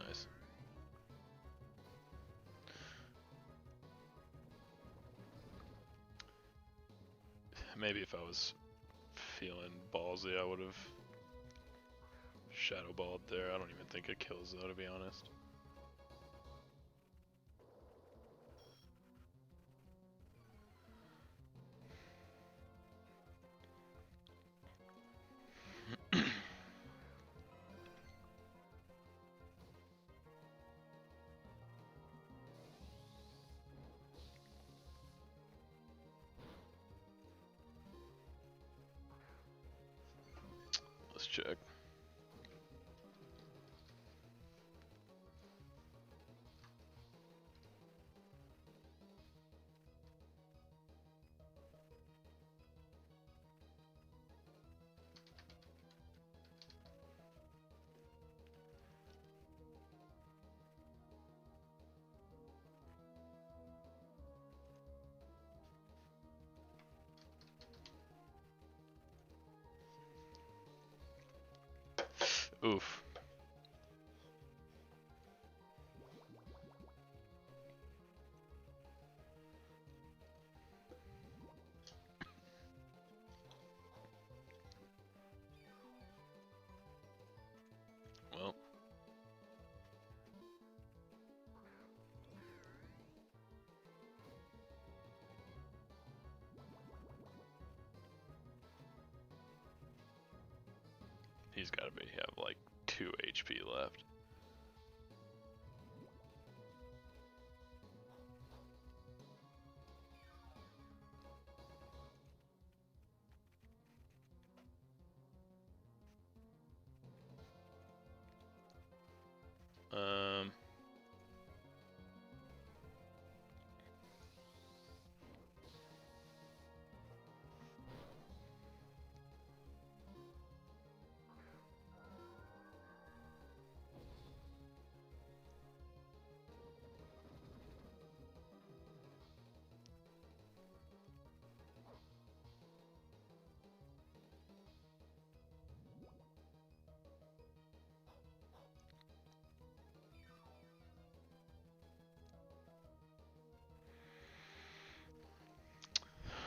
A: Nice. Maybe if I was feeling ballsy, I would have Shadow Balled there. I don't even think it kills though, to be honest. Let's check. Oof. Well. He's gotta have like 2 HP left.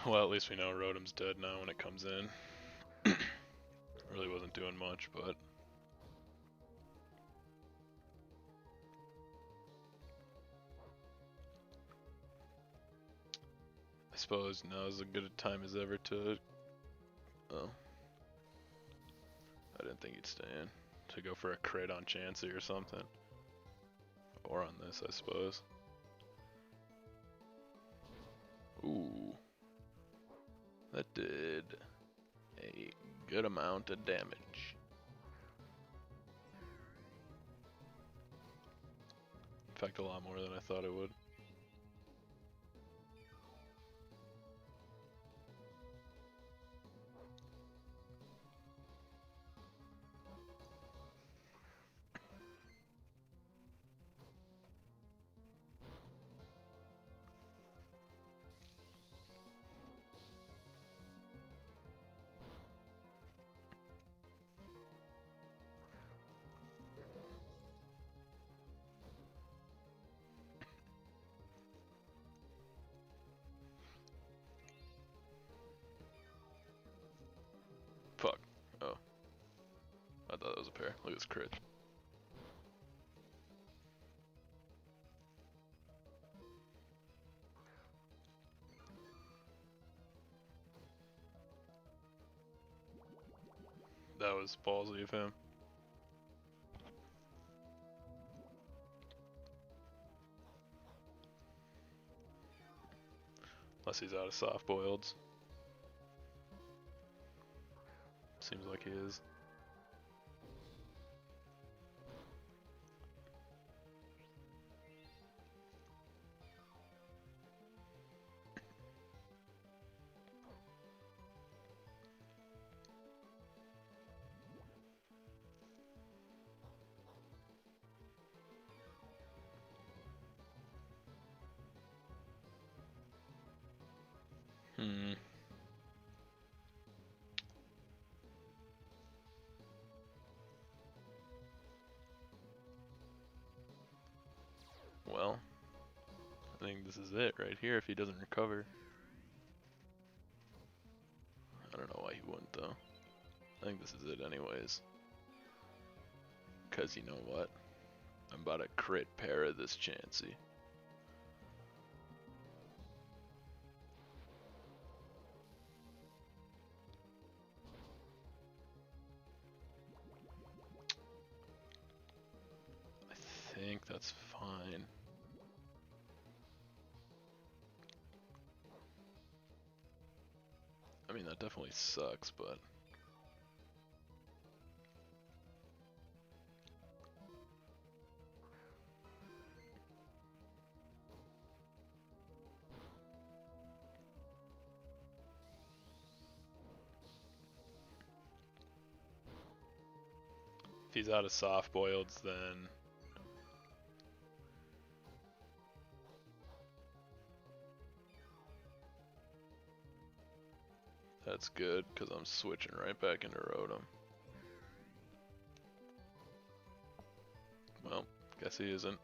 A: Well, at least we know Rotom's dead now when it comes in. Really wasn't doing much, but... I suppose now is as good a time as ever to... Oh. I didn't think he'd stay in. To go for a crit on Chansey or something. Or on this, I suppose. Ooh. That did a good amount of damage. In fact, a lot more than I thought it would. Fuck. Oh. I thought that was a pair. Look at this crit. That was ballsy of him. Unless he's out of soft boileds. Seems like he is. Well, I think this is it right here if he doesn't recover. I don't know why he wouldn't though. I think this is it anyways. Cause you know what? I'm about to crit para this Chansey. I think that's fine. I mean, that definitely sucks, but... if he's out of soft boileds, then... that's good, because I'm switching right back into Rotom. Well, guess he isn't.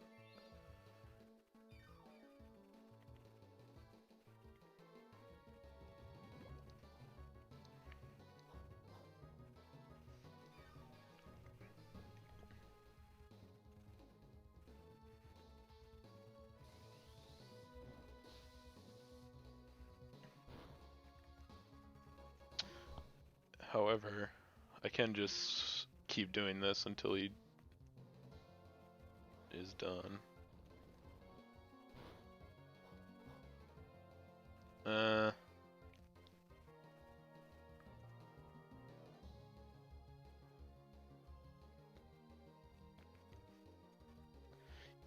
A: However, I can just keep doing this until he is done.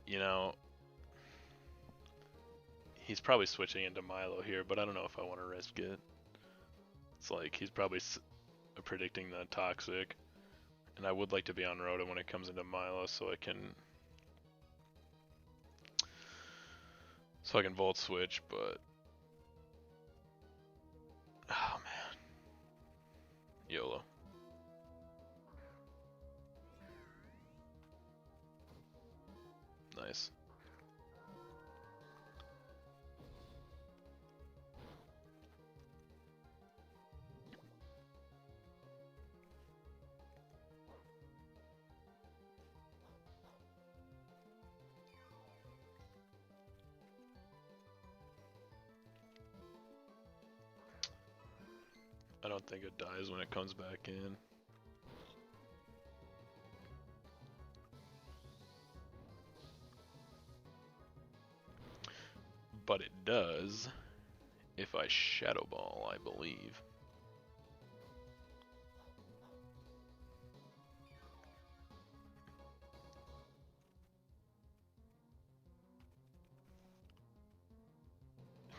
A: You know, he's probably switching into Milo here, but I don't know if I want to risk it. It's like he's probably predicting the Toxic, and I would like to be on Rotom when it comes into Milo, so I can Volt Switch, but oh man, YOLO. Nice. don't think it dies when it comes back in. But it does if I Shadow Ball, I believe.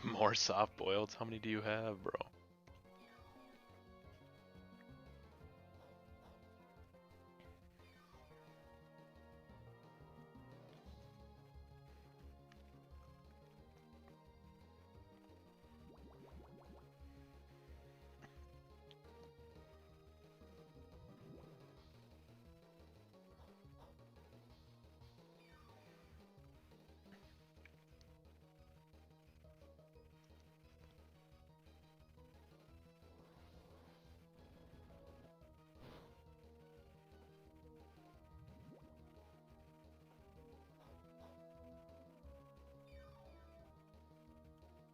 A: More soft boileds? How many do you have, bro?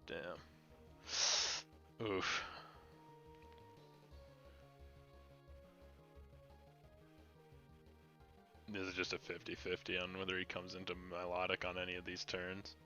A: Damn. Oof. This is just a 50-50 on whether he comes into Milotic on any of these turns.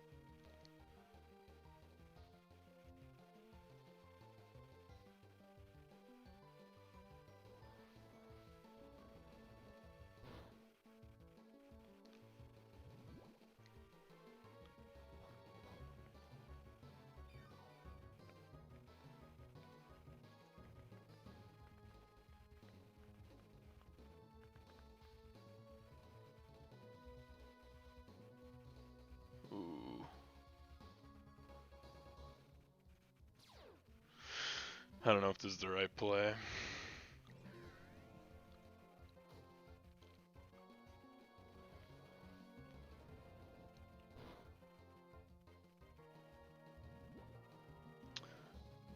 A: I don't know if this is the right play.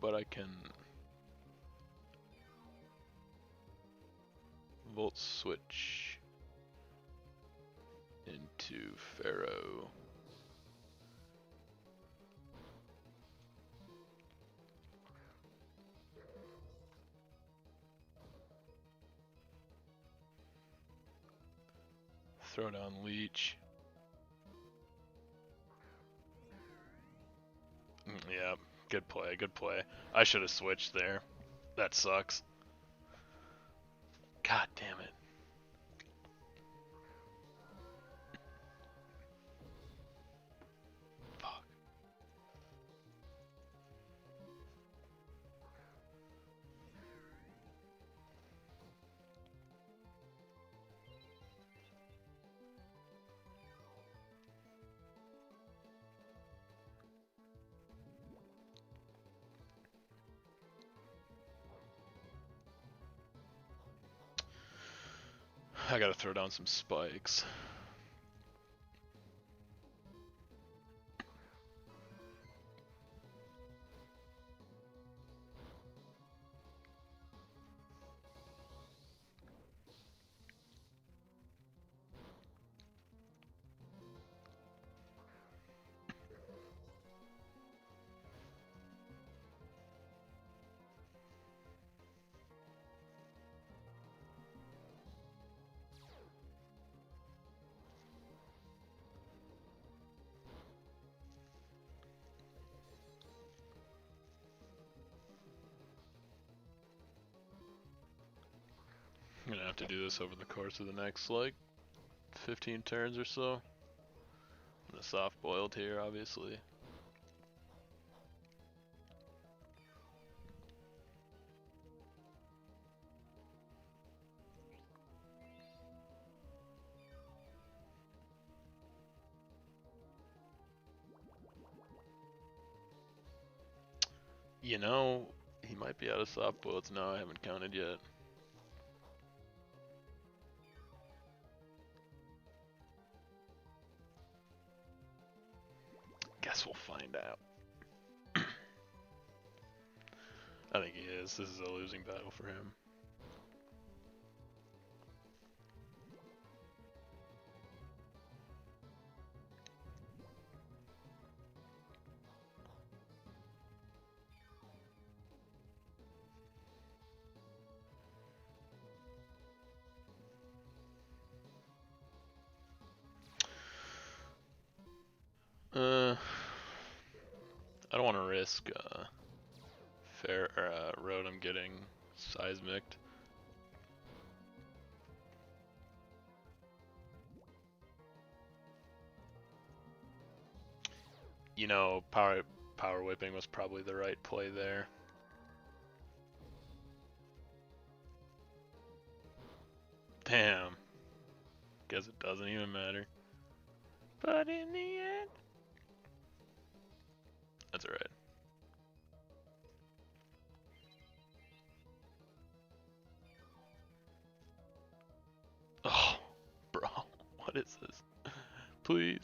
A: But I can Volt Switch into Pharaoh. Throw down Leech. Yeah, good play, good play. I should have switched there. That sucks. God damn it. Fuck. I gotta throw down some spikes. I'm gonna have to do this over the course of the next, like, 15 turns or so. The soft boiled here, obviously. You know, he might be out of soft boileds now. I haven't counted yet. Guess we'll find out. I think he is. This is a losing battle for him. want to risk Rotom getting seismicked. You know, power whipping was probably the right play there. Damn. Guess it doesn't even matter. But in the end, that's alright. Oh, bro, what is this? Please.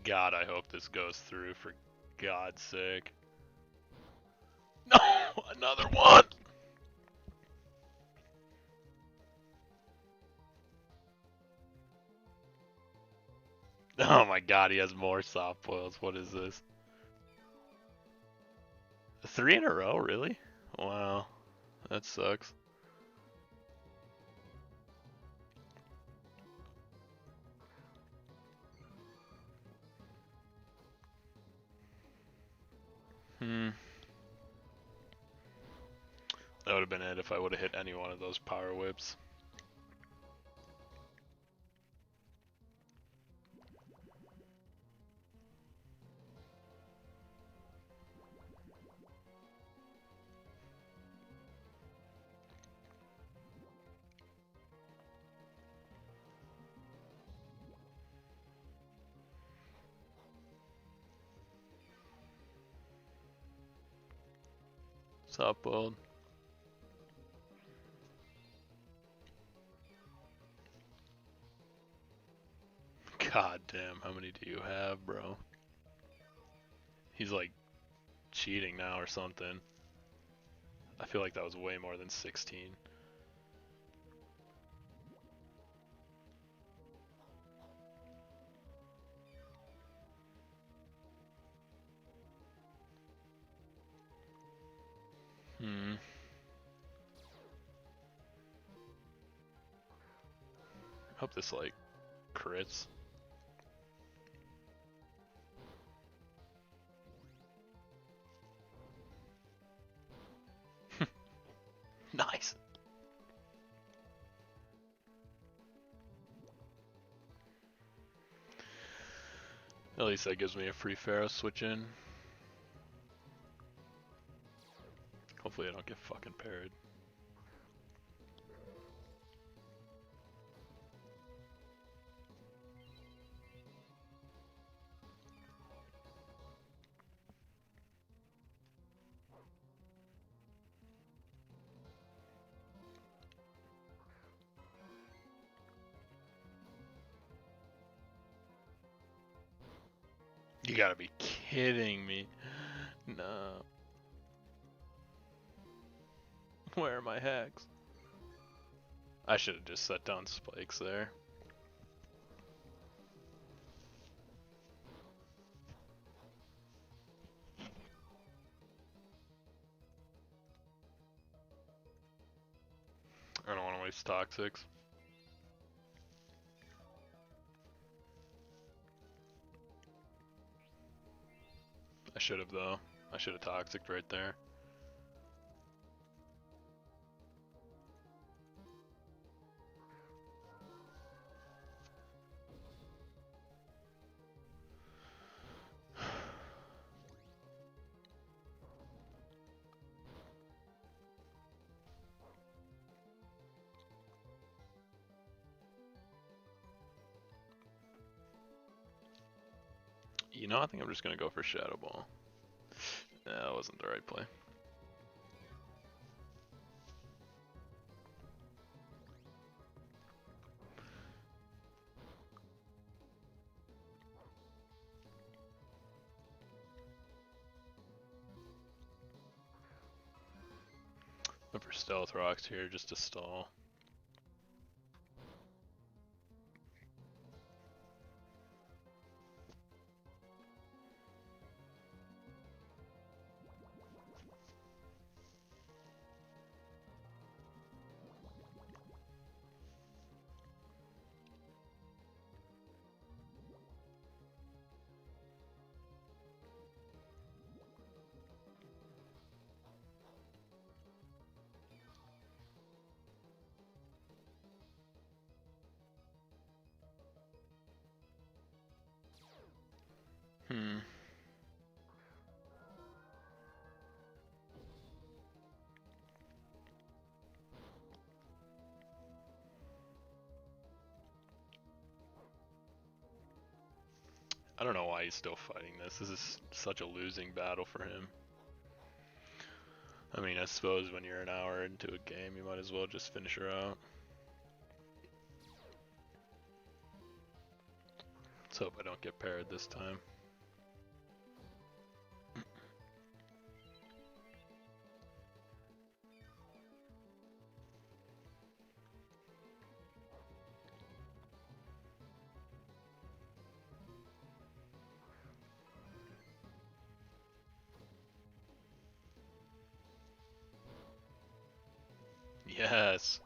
A: God, I hope this goes through, for God's sake. No, another one! Oh my God, he has more soft boils. What is this? 3 in a row, really? Wow, that sucks. That would have been it if I would have hit any one of those power whips. Soft boiled. God damn, how many do you have, bro? He's like cheating now or something. I feel like that was way more than 16. Hope this like crits. Nice. At least that gives me a free Pharaoh switch in. Hopefully I don't get fucking parried. You gotta be kidding me. No. Where are my hacks? I should have just set down spikes there. I don't want to waste toxics. I should have though. I should have toxicked right there. You know, I think I'm just gonna go for Shadow Ball. That wasn't the right play. Look for Stealth Rocks here just to stall. Hmm. I don't know why he's still fighting this. This is such a losing battle for him. I mean, I suppose when you're an hour into a game, you might as well just finish her out. Let's hope I don't get paired this time. Yes!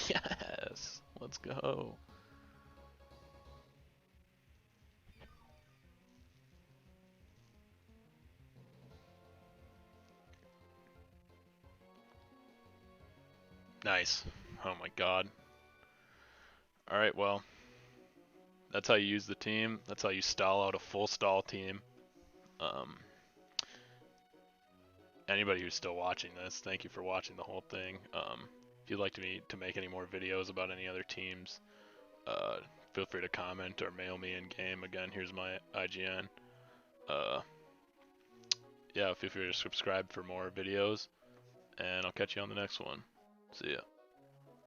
A: Yes! Let's go! Nice. Oh my god. Alright, well. That's how you use the team. That's how you stall out a full stall team. Anybody who's still watching this, thank you for watching the whole thing. If you'd like me to make any more videos about any other teams, feel free to comment or mail me in game. Again, here's my IGN. Yeah, feel free to subscribe for more videos, and I'll catch you on the next one. See ya.